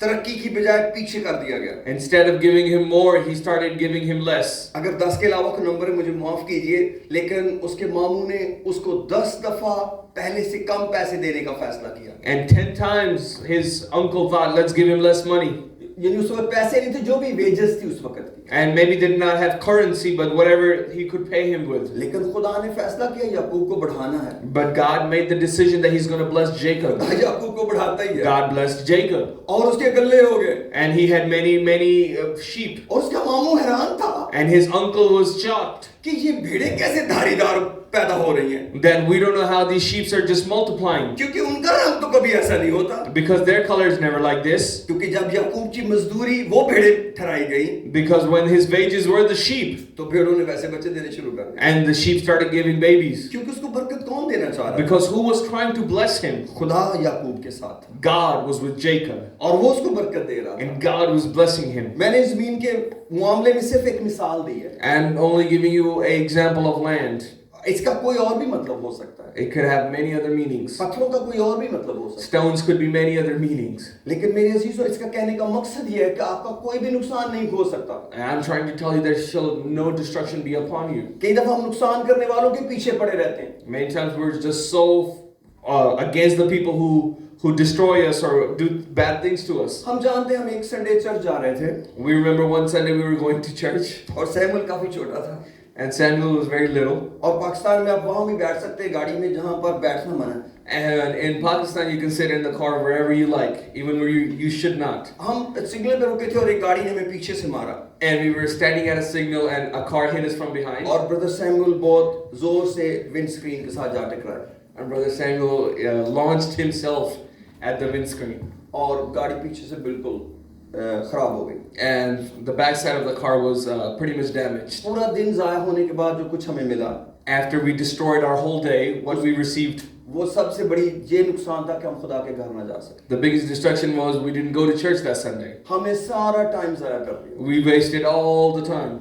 तरक्की की बजाय पीछे कर दिया गया। Instead of giving him more, he started giving him less. अगर 10 के अलावा का नंबर है मुझे माफ कीजिए, लेकिन उसके मामू ने उसको 10 दफा पहले से कम पैसे देने का फैसला किया। And 10 times his uncle thought, let's give him less money. यानी उस वक्त पैसे नहीं थे, जो भी वेजेस थी उस वक्त की। And maybe did not have currency, but whatever he could pay him with. लेकिन खुदा ने फैसला किया याकूब को बढ़ाना है। But God made the decision that he's going to bless Jacob. खुदा याकूब को बढ़ाता ही है। God blessed Jacob. और उसके गल्ले हो गए। And he had many sheep. और उसका मामू हैरान था And his uncle was shocked. कि ये भेड़े कैसे धारीदार पैदा हो रही हैं, then we don't know how these sheep are just multiplying, क्योंकि उनका रंग तो कभी ऐसा नहीं होता। because their color is never like this. क्योंकि जब याकूब की मजदूरी वो भेड़ें ठहराई गई, Because when his wages were the sheep, तो भेड़ों ने वैसे बच्चे देने शुरू कर दिए, and the sheep started giving babies. क्योंकि उसको बरकत कौन देना चाह रहा है? Because who was trying to bless him? खुदा याकूब के साथ, God was with Jacob, और वो उसको बरकत दे रहा था। and God was blessing him. मैंने जमीन के मामले में सिर्फ एक मिसाल दी है, And only giving you an example of land. इसका कोई और भी मतलब हो सकता है, It could have many other meanings. पत्थरों का कोई और भी मतलब हो सकता है, Stones could be many other meanings. लेकिन मेरे अजीजों, इसका कहने का मकसद ये है कि आपका कोई भी नुकसान नहीं हो सकता। And I'm trying to tell you there shall no destruction be upon you. कई दफा हम नुकसान करने वालों के पीछे पड़े रहते हैं, Many times we're just so against the people who destroy us or do bad things to us. हम जानते हैं, हम एक संडे चर्च जा रहे थे We remember one Sunday we were going to church, और सैमुअल काफी छोटा था, and Samuel was very little. और पाकिस्तान में आप वहां भी बैठ सकते हैं गाड़ी में जहां पर बैठना मना है। And in Pakistan, you can sit in the car wherever you like, even where you should not. हम सिग्नल पे रुके थे और एक गाड़ी ने हमें पीछे से मारा, And we were standing at a signal, and a car hit us from behind. और ब्रदर सैमुअल बहुत जोर से विंड स्क्रीन के साथ जा टकराया, And Brother Samuel launched himself at the windscreen. और गाड़ी पीछे से बिल्कुल खराब हो गई। And the back side of the car was pretty much damaged. पूरा दिन जाया होने के बाद जो कुछ हमें मिला, After we destroyed our whole day, what we received, वो सबसे बड़ी ये नुकसान था कि हम खुदा के घर ना जा सके। the biggest destruction was we didn't go to church that Sunday. हमने सारा टाइम जाया कर दिया, We wasted all the time.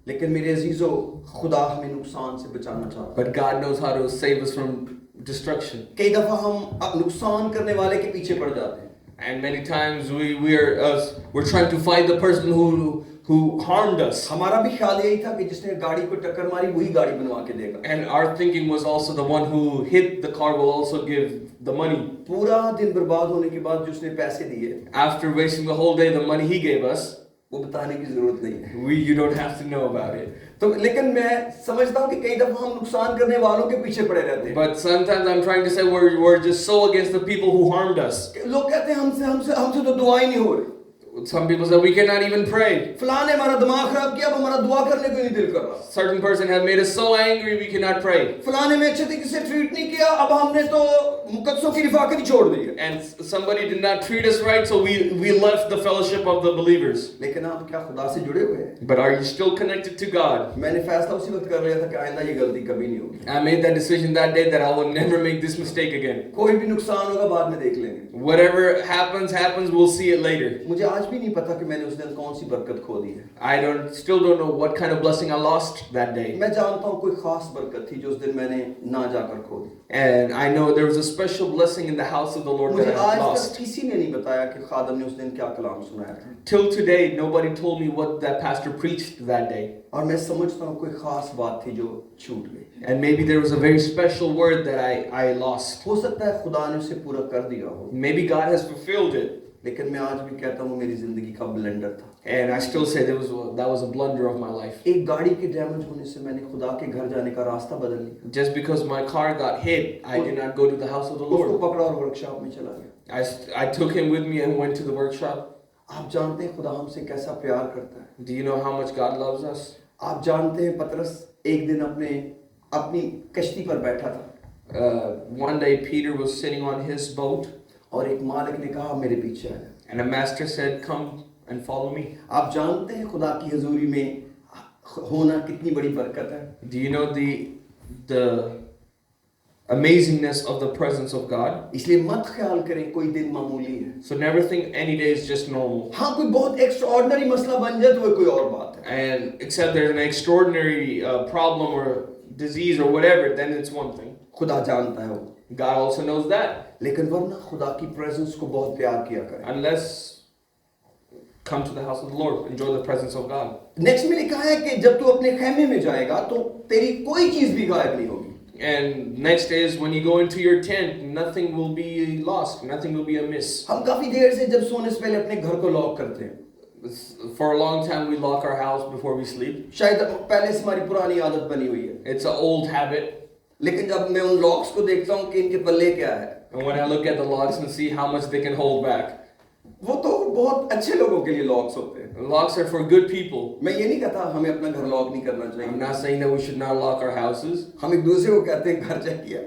लेकिन मेरे अजीजों, खुदा हमें नुकसान से बचाना चाहता है। But God knows how to save us from destruction. कई दफा हम अब नुकसान करने वाले के पीछे पड़ जाते हैं, And many times we're trying to find the person who harmed us. हमारा भी ख्याल यही था कि जिसने गाड़ी को टक्कर मारी वही गाड़ी बनवा के देगा। And our thinking was also the one who hit the car will also give the money. पूरा दिन बर्बाद होने के बाद जो उसने पैसे दिए, After wasting the whole day, the money he gave us, वो बताने की जरूरत नहीं है। you don't have to know about it. तो लेकिन मैं समझता हूँ कि कई दफा हम नुकसान करने वालों के पीछे पड़े रहते हैं। But sometimes I'm trying to say we're just so against the people who harmed us. लोग कहते हैं हमसे तो दुआ ही नहीं हो रही, Some people say we cannot even pray. फलां ने हमारा दिमाग खराब किया, अब हमारा दुआ करने को ही नहीं दिल कर रहा। Certain person has made us so angry we cannot pray. फलां ने हमें अच्छे तरीके से ट्रीट नहीं किया, अब हमने तो मुकद्दसों की रिफाकत ही छोड़ दी है। And somebody did not treat us right, so we left the fellowship of the believers. लेकिन आप क्या खुदा से जुड़े हुए हैं? But are you still connected to God? मैंने फैसला उसी वक्त कर लिया था कि आइंदा ये गलती कभी नहीं होगी। I made that decision that day that I will never make this mistake again. कोई भी नुकसान होगा बाद में देख लेंगे। Whatever happens, we'll see it later. मुझे आज भी नहीं पता कि मैंने उस दिन कौन सी बरकत खो दी है। I still don't know what kind of blessing I lost that day. मैं जानता हूँ कोई खास बरकत थी जो उस दिन मैंने ना जाकर खो दी। And I know there was a special blessing in the house of the Lord मुझे that I आज तक lost. किसी ने नहीं बताया कि खादम ने उस दिन क्या कलाम सुनाया था, Till today, nobody told me what that pastor preached that day. और मैं समझता हूँ कोई खास बात थी जो छूट गई। And maybe there was a very special word that I lost. हो सकता है खुदा ने उसे पूरा कर दिया हो, Maybe God has fulfilled it. लेकिन मैं आज भी कहता हूँ मेरी जिंदगी का ब्लेंडर था। And I still say that was a blunder of my life. एक गाड़ी के डैमेज होने से मैंने खुदा के घर जाने का रास्ता बदल लिया, Just because my car got hit, I did not go to the house of the उसको Lord. पकड़ा और वर्कशॉप में चला गया। I took him with me and went to the workshop. आप जानते हैं खुदा हमसे कैसा प्यार करता है। Do you know how much God loves us? आप जानते हैं पतरस एक दिन अपनी कश्ती पर बैठा था, One day Peter was sitting on his boat, और एक मालिक ने कहा मेरे पीछे आया। and a master said, "Come and follow me." आप जानते हैं खुदा की हजूरी में होना कितनी बड़ी बरकत है। Do you know the amazingness of the presence of God? इसलिए मत ख्याल करें कोई दिन मामूली है। So never think any day is just normal. हाँ, कोई बहुत एक्स्ट्राऑर्डिनरी मसला बन जाए तो वो कोई और बात है। And except there's an extraordinary problem or disease or whatever, then it's one thing. खुदा जानता है वो, God also knows that. लेकिन वरना खुदा की प्रेजेंस को बहुत प्यार किया करें। Unless come to the house of the Lord, enjoy the presence of God. Next में लिखा है कि जब तू अपने खेमे में जाएगा तो तेरी कोई चीज भी गायब नहीं होगी। And next is when you go into your tent, nothing will be lost, nothing will be amiss. हम काफी देर से जब सोने से पहले अपने घर को लॉक करते हैं, For a long time we lock our house before we sleep. शायद पहले से हमारी पुरानी आदत बनी हुई है, It's an old habit. लेकिन जब मैं उन लॉक्स को देखता हूँ कि इनके पल्ले क्या है, And when I look at the locks and see how much they can hold back, वो तो बहुत अच्छे लोगों के लिए लॉक्स होते हैं। Locks are for good people. मैं ये नहीं कहता हमें अपना घर लॉक नहीं करना I'm चाहिए। not saying that we should not lock our houses. हम एक दूसरे को कहते हैं घर चेक किया,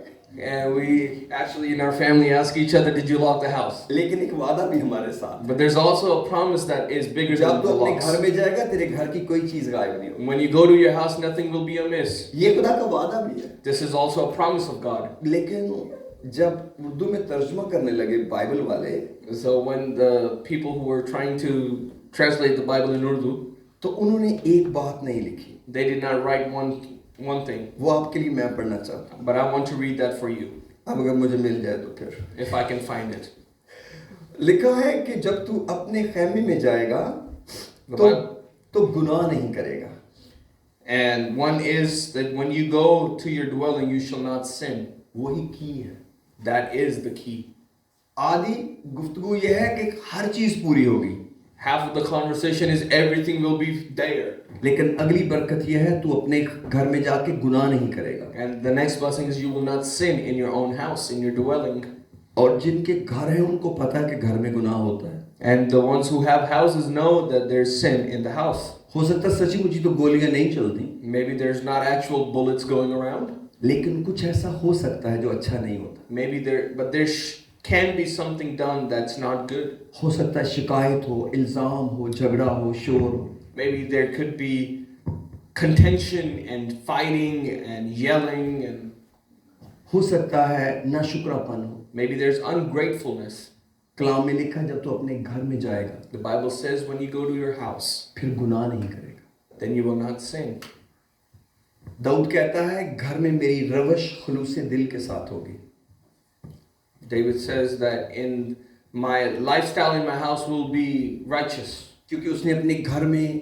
And we actually in our family ask each other, did you lock the house? लेकिन एक वादा भी हमारे साथ। But there's also a promise that is bigger जब than तू the अपने locks. घर में जाएगा तेरे घर की कोई चीज गायब नहीं होगी। When you go to your house, nothing will be amiss. ये खुदा का वादा भी है। This is also a promise of God. लेकिन जब उर्दू में तर्जुमा करने लगे बाइबल वाले, So when the people who were trying to translate the Bible in Urdu, तो उन्होंने एक बात नहीं लिखी। they did not write one thing. वो आपके लिए मैं पढ़ना चाहता हूँ। But I want to read that for you, अब अगर मुझे मिल जाए तो फिर if I can find it. लिखा है कि जब तू अपने खैमे में जाएगा The तो Bible- गुनाह नहीं करेगा। And one is that when you go to your dwelling, you shall not sin. वही की है। That is the key. आधी गुफ्तगू ये है कि हर चीज पूरी होगी, Half of the conversation is everything will be there. लेकिन अगली बरकत यह है तू अपने घर में जाके गुनाह नहीं करेगा। And the next blessing is you will not sin in your own house, in your dwelling. और जिनके घर है उनको पता है कि घर में गुनाह होता है। And the ones who have houses know that there's sin in the house. हो सकता है सच्ची मुच्ची तो गोलियां नहीं चलती, Maybe there's not actual bullets going around. लेकिन कुछ ऐसा हो सकता है जो अच्छा नहीं होता। Maybe but there can be something done that's not good. हो सकता है शिकायत हो, इल्जाम हो, झगड़ा हो, शोर हो। Maybe there could be contention and fighting and yelling, and हो सकता है नाशुक्रापन हो। maybe there's ungratefulness. कलाम में लिखा है जब तू अपने घर में जाएगा The Bible says when you go to your house, फिर गुनाह नहीं करेगा। then you will not sin. Dawood कहता है घर में मेरी रवश खुलूसे दिल के साथ होगी। David says that in my lifestyle in my house will be righteous क्योंकि उसने अपने घर में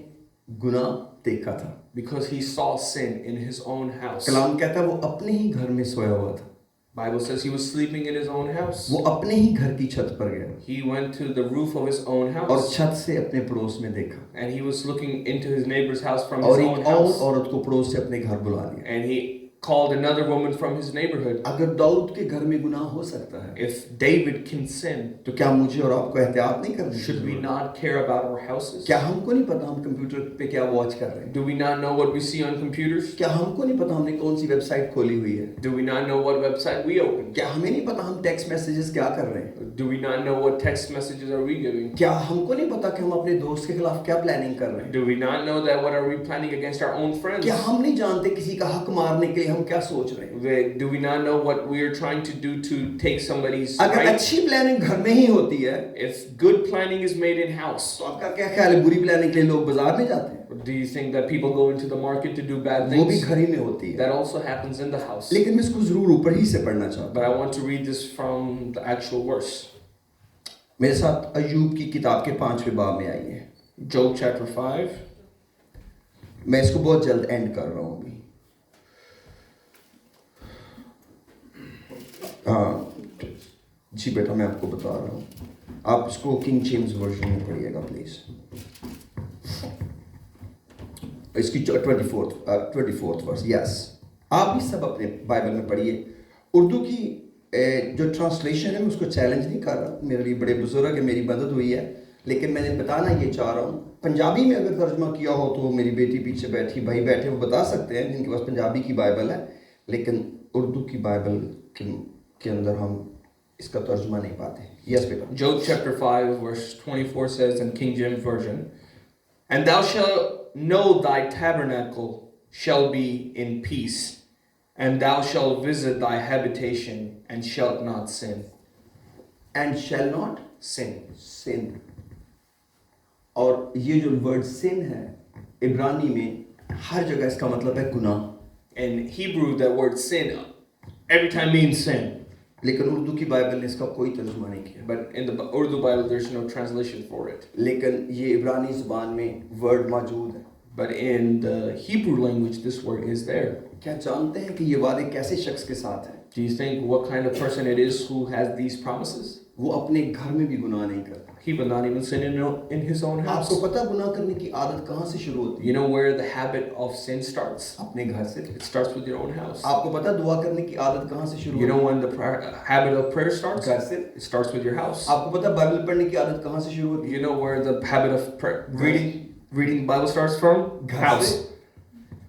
गुनाह देखा था। because he saw sin in his own house. कलाम कहता है वो अपने ही घर में सोया हुआ था, Bible says he was sleeping in his own house. वो अपने ही घर की छत पर गया He went to the roof of his own और house छत से अपने पड़ोस में देखा and he was looking into his neighbor's house from और his own एक और house, औरत को पड़ोस से अपने घर बुला लिया। and he called another woman from his neighborhood. अगर दाऊद के घर में गुनाह हो सकता है If David can sin, तो क्या मुझे और आपको एहतियात नहीं करनी should we चाहिए? not care about our houses? क्या हमको नहीं पता हम कंप्यूटर पे क्या वॉच कर रहे हैं? Do we not know what we see on computers? क्या हमको नहीं पता हमने कौन सी वेबसाइट खोली हुई है? Do we not know what website we open? क्या हमें नहीं पता हम टेक्स्ट मैसेजेस क्या कर रहे हैं? Do we not know what text messages are we giving? क्या हमको नहीं पता कि हम अपने दोस्त के खिलाफ क्या प्लानिंग कर रहे हैं? Do we not know that what are we planning against our own friends? क्या हम नहीं जानते किसी का हक मारने के लिए हम क्या सोच रहे हैं? Do we not know what we are trying to do to take somebody's अगर right? अच्छी प्लानिंग घर में ही होती है If good planning is made in house, तो आपका क्या ख्याल है बुरी प्लानिंग के लिए लोग बाजार में जाते हैं? do you think that people go into the market to do bad वो भी things? घर ही में होती है। That also happens in the house. लेकिन मैं इसको जरूर ऊपर ही से पढ़ना चाहता But हूँ। I want to read this from the actual verse. मेरे साथ अय्यूब की किताब के 5वें बाब में आइए। Job chapter 5. मैं इसको बहुत जल्द एंड कर रहा हूँ अभी। हाँ जी बेटा मैं आपको बता रहा हूँ, आप इसको किंग जेम्स वर्जन में पढ़िएगा प्लीज। इसकी 24th वर्स, यस आप भी सब अपने बाइबल में पढ़िए। उर्दू की जो ट्रांसलेशन है मैं उसको चैलेंज नहीं कर रहा, मेरे लिए बड़े बुजुर्ग है, मेरी मदद हुई है, लेकिन मैंने बताना ये चाह रहा हूँ पंजाबी में अगर तर्जमा किया हो तो मेरी बेटी पीछे बैठी, भाई बैठे, वो बता सकते हैं जिनके पास पंजाबी की बाइबल है, लेकिन उर्दू की बाइबल के अंदर हम इसका तर्जुमा नहीं पाते। यस बेटा। Job chapter 5 verse 24 says in King James Version, "And thou shalt know thy tabernacle shall be in peace, and thou shalt visit thy habitation, and shalt not sin." And shall not Sin. सिन। और ये जो word सिन है इब्रानी में हर जगह इसका मतलब है गुनाह, In Hebrew, that word sin every time means sin. लेकिन उर्दू की बाइबल ने इसका कोई तर्जुमा नहीं किया। But in the Urdu Bible, there's no translation for it. लेकिन ये इब्रानी ज़ुबान में वर्ड मौजूद है। But in the Hebrew language, this word is there. क्या जानते हैं कि ये वादे कैसे शख्स के साथ है? Do you think what kind of person it is who has these promises? वो अपने घर में भी गुनाह नहीं करता। He will not even sin in his own house. आपको पता गुनाह करने की आदत कहाँ से शुरू होती है? You know where the habit of sin starts? अपने घर से। It starts with your own house. आपको पता दुआ करने की आदत कहाँ से शुरू You know होती when the habit of prayer starts? घर से। It starts with your house. आपको पता बाइबल पढ़ने की आदत कहाँ से शुरू होती है? You know where the habit of reading Bible starts from? घर House. से।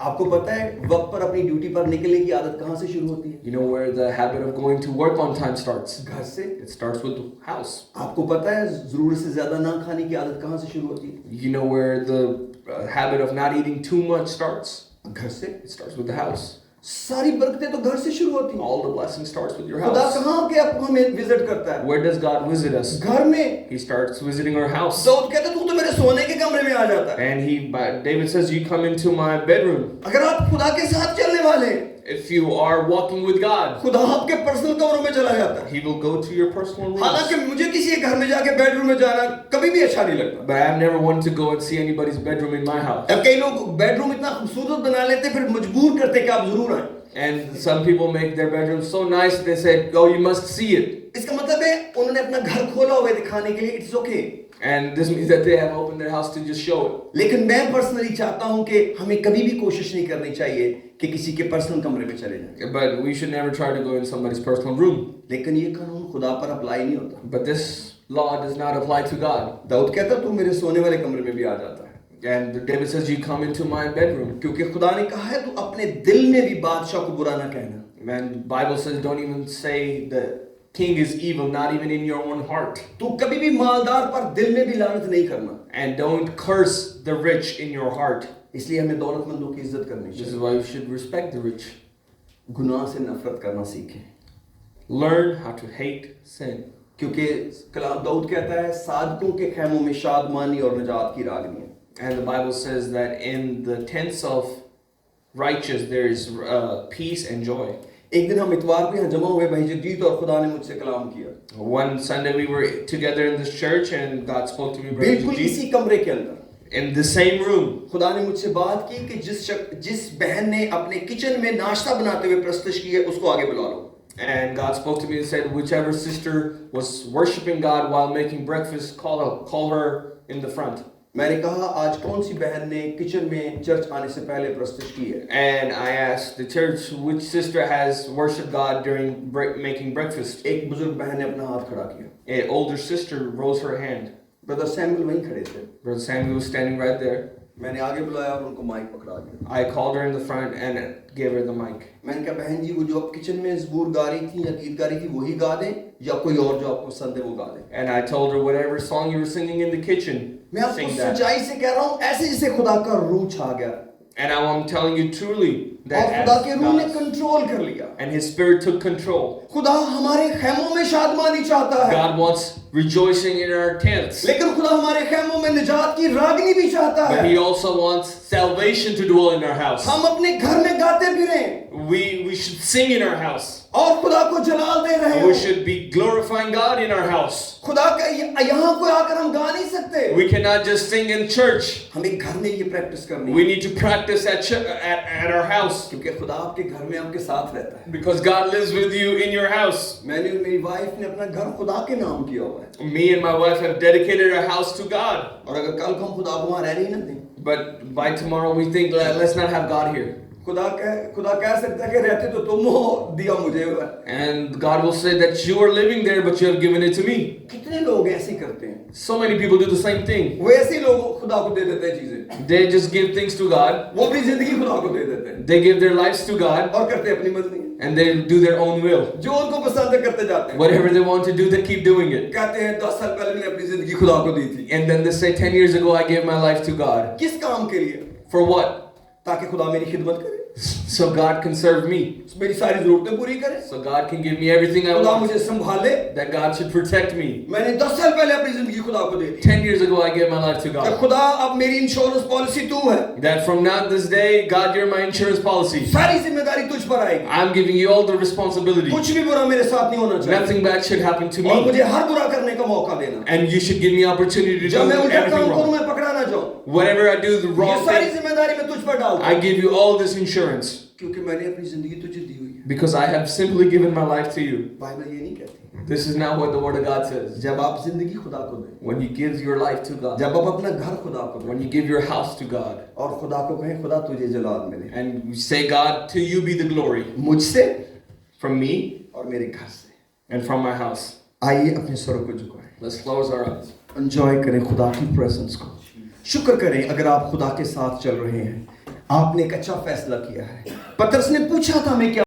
आपको पता है वक्त पर अपनी ड्यूटी पर निकलने की आदत कहाँ से शुरू होती है? You know where the habit of going to work on time starts? घर से। It starts with the house. आपको पता है जरूरत से ज्यादा ना खाने की आदत कहाँ से शुरू होती है? You know where the habit of not eating too much starts? घर से। It starts with the house. सारी बरकतें तो घर से शुरू होती हैं। All the blessing starts with your खुदा house. कहाँ के आपको हमें विजिट करता है? Where does God visit us? घर में। He starts visiting our house. Dawood कहता है तू तो मेरे सोने के कमरे में आ जाता है। And David says, you come into my bedroom. अगर आप खुदा के साथ चलने वाले हैं, If you are walking with God, खुदा आपके पर्सनल कमरों में चला जाता है। He will go to your personal rooms. हालांकि मुझे किसी के घर में जाके बेडरूम में जाना कभी भी अच्छा नहीं लगता। But I've never wanted to go and see anybody's bedroom in my house. अब कई लोग बेडरूम इतना खूबसूरत बना लेते फिर मजबूर करते कि आप जरूर आए। And some people make their bedroom so nice, they say, oh, you must see it. इसका मतलब है उन्होंने अपना घर खोला हुआ है दिखाने के लिए, it's okay. And this means that they have opened their house to just show it. लेकिन मैं पर्सनली चाहता हूं कि हमें कभी भी कोशिश नहीं करनी चाहिए कि किसी के पर्सनल कमरे में चले जाएं। But we should never try to go in somebody's personal room. लेकिन ये कानून खुदा पर अप्लाई नहीं होता। But this law does not apply to God. Dawood कहता तू मेरे सोने वाले कमरे में भी आ जाता है। And David says, you come into my bedroom. क्योंकि खुदा ने कहा है तू अपने दिल में भी बादशाह को बुरा ना कहना। And the Bible says, don't even say the king is evil, not even in your own heart. तू कभी भी मालदार पर दिल में भी लानत नहीं करना। And don't curse the rich in your heart. इसलिए हमें दौलतमंदों की इज्जत करनी This is चाहिए। why you should respect the rich. गुनाह से नफरत करना सीखें। Learn how to hate sin. क्योंकि कलाम दाऊद कहता है साधकों के खैमों में शादमानी और निजात की रागनी है। And the Bible says that in the tents of righteous there is peace and joy. एक दिन हम इतवार को यहाँ जमा हुए भाई जगजीत और खुदा ने मुझसे कलाम किया। One Sunday we were together in this church and God spoke to me. Brother बिल्कुल Jajit. इसी कमरे के अंदर In the same room. खुदा ने मुझसे बात की कि जिस बहन ने अपने किचन में नाश्ता बनाते हुए प्रस्तुत की है उसको आगे बुला लो। And God spoke to me and said, whichever sister was worshiping God while making breakfast, call her in the front. मैंने कहा आज कौन सी बहन ने किचन में चर्च आने से पहले प्रस्तुत की है? And I asked the church, which sister has worshiped God during making breakfast? एक बुजुर्ग बहन ने अपना हाथ खड़ा किया। An older sister rose her hand. Brother Samuel वहीं खड़े थे। Brother Samuel was standing right there. मैंने आगे बुलाया और उनको माइक पकड़ा दिया। I called her in the front and gave her the mic. मैंने कहा बहन जी वो जो आप किचन में ज़बूर गा रही थी या गीत गा रही थी वही गा दें या कोई और जो आपको पसंद है वो गा दें। And I told her, whatever song you were singing in the kitchen, मैं आपको sing that. सच्चाई से कह रहा हूँ ऐसे जैसे खुदा का रूह छा गया And I'm telling you truly और that खुदा as के रूह ने God, कंट्रोल कर लिया। and His Spirit took control. खुदा हमारे खैमों में शादमानी चाहता है, God wants rejoicing in our tents, लेकिन खुदा हमारे खैमों में निजात की रागनी भी चाहता but है। He also wants salvation to dwell in our house. हम अपने घर में गाते फिरें We should sing in our house. और खुदा को जलाल दे रहे We हो। should be glorifying God in our house. खुदा का यहाँ कोई आकर हम गा नहीं सकते। We cannot just sing in church. हमें घर में ये प्रैक्टिस करनी We है need to practice at our house, क्योंकि खुदा आपके घर में आपके साथ रहता है। because God lives with you in your house. मैंने और मेरी वाइफ ने अपना घर खुदा के नाम किया हुआ है Me and my wife have dedicated our house to God. और अगर कल को हम खुदा को वहाँ रहने ही ना दें, But by tomorrow we think, let's not have God here. खुदा कह सकता है कि रहते तो तुम हो दिया मुझे हुआ है। And God will say that you are living there, but you have given it to me. कितने लोग ऐसे करते हैं? So many people do the same thing. वो ऐसे लोग खुदा को दे देते हैं चीजें, They just give things to God. वो अपनी जिंदगी खुदा को दे देते हैं They give their lives to God, और करते अपनी मर्जी, and they do their own will. जो उनको पसंद है करते जाते हैं। Whatever they want to do, they keep doing it. कहते हैं 10 साल पहले मैंने अपनी जिंदगी खुदा को दी थी। And then they say, 10 years ago, I gave my life to God. किस काम के लिए? For what? ताकि खुदा मेरी खिदमत करे, So God can serve me. मेरी सारी जरूरतें पूरी करे, So God can give me everything I खुदा want. मुझे संभाले। That God should protect me. मैंने 10 साल पहले अपनी जिंदगी खुदा को दे दी। 10 years ago, I gave my life to कि God. खुदा अब मेरी इंश्योरेंस पॉलिसी तू है, That from now this day, God, you're my insurance policy. सारी जिम्मेदारी तुझ पर आएगी, I'm giving you all the responsibility. कुछ भी बुरा मेरे साथ नहीं होना चाहिए Nothing bad should happen to और me. मुझे हर बुरा करने का मौका देना। And you should give me opportunity to do जब मैं उल्टा काम everything करूं wrong. मैं पकड़ा ना जाऊं, Whatever I do the ये wrong सारी thing, जिम्मेदारी मैं तुझ पर डालता I हूं, give you all this insurance. क्योंकि मैंने अपनी जिंदगी तुझे दी हुई है। Because I have simply given my life to you. Bible ये नहीं कहती, This is now what the Word of God says. जब आप जिंदगी खुदा को दें, When you give your life to God, जब आप अपना घर खुदा को दें when you give your house to God, और खुदा को कहें खुदा तुझे जलाल मिले and you say, God, to you be the glory मुझसे from me और मेरे घर से, and from my house. आइए अपने सरों को झुकाएं, Let's close our eyes. Enjoy करें खुदा की प्रेजेंस को, शुक्र करें अगर आप खुदा के साथ चल रहे हैं, आपने एक अच्छा फैसला किया है। पतरस ने पूछा था मैं क्या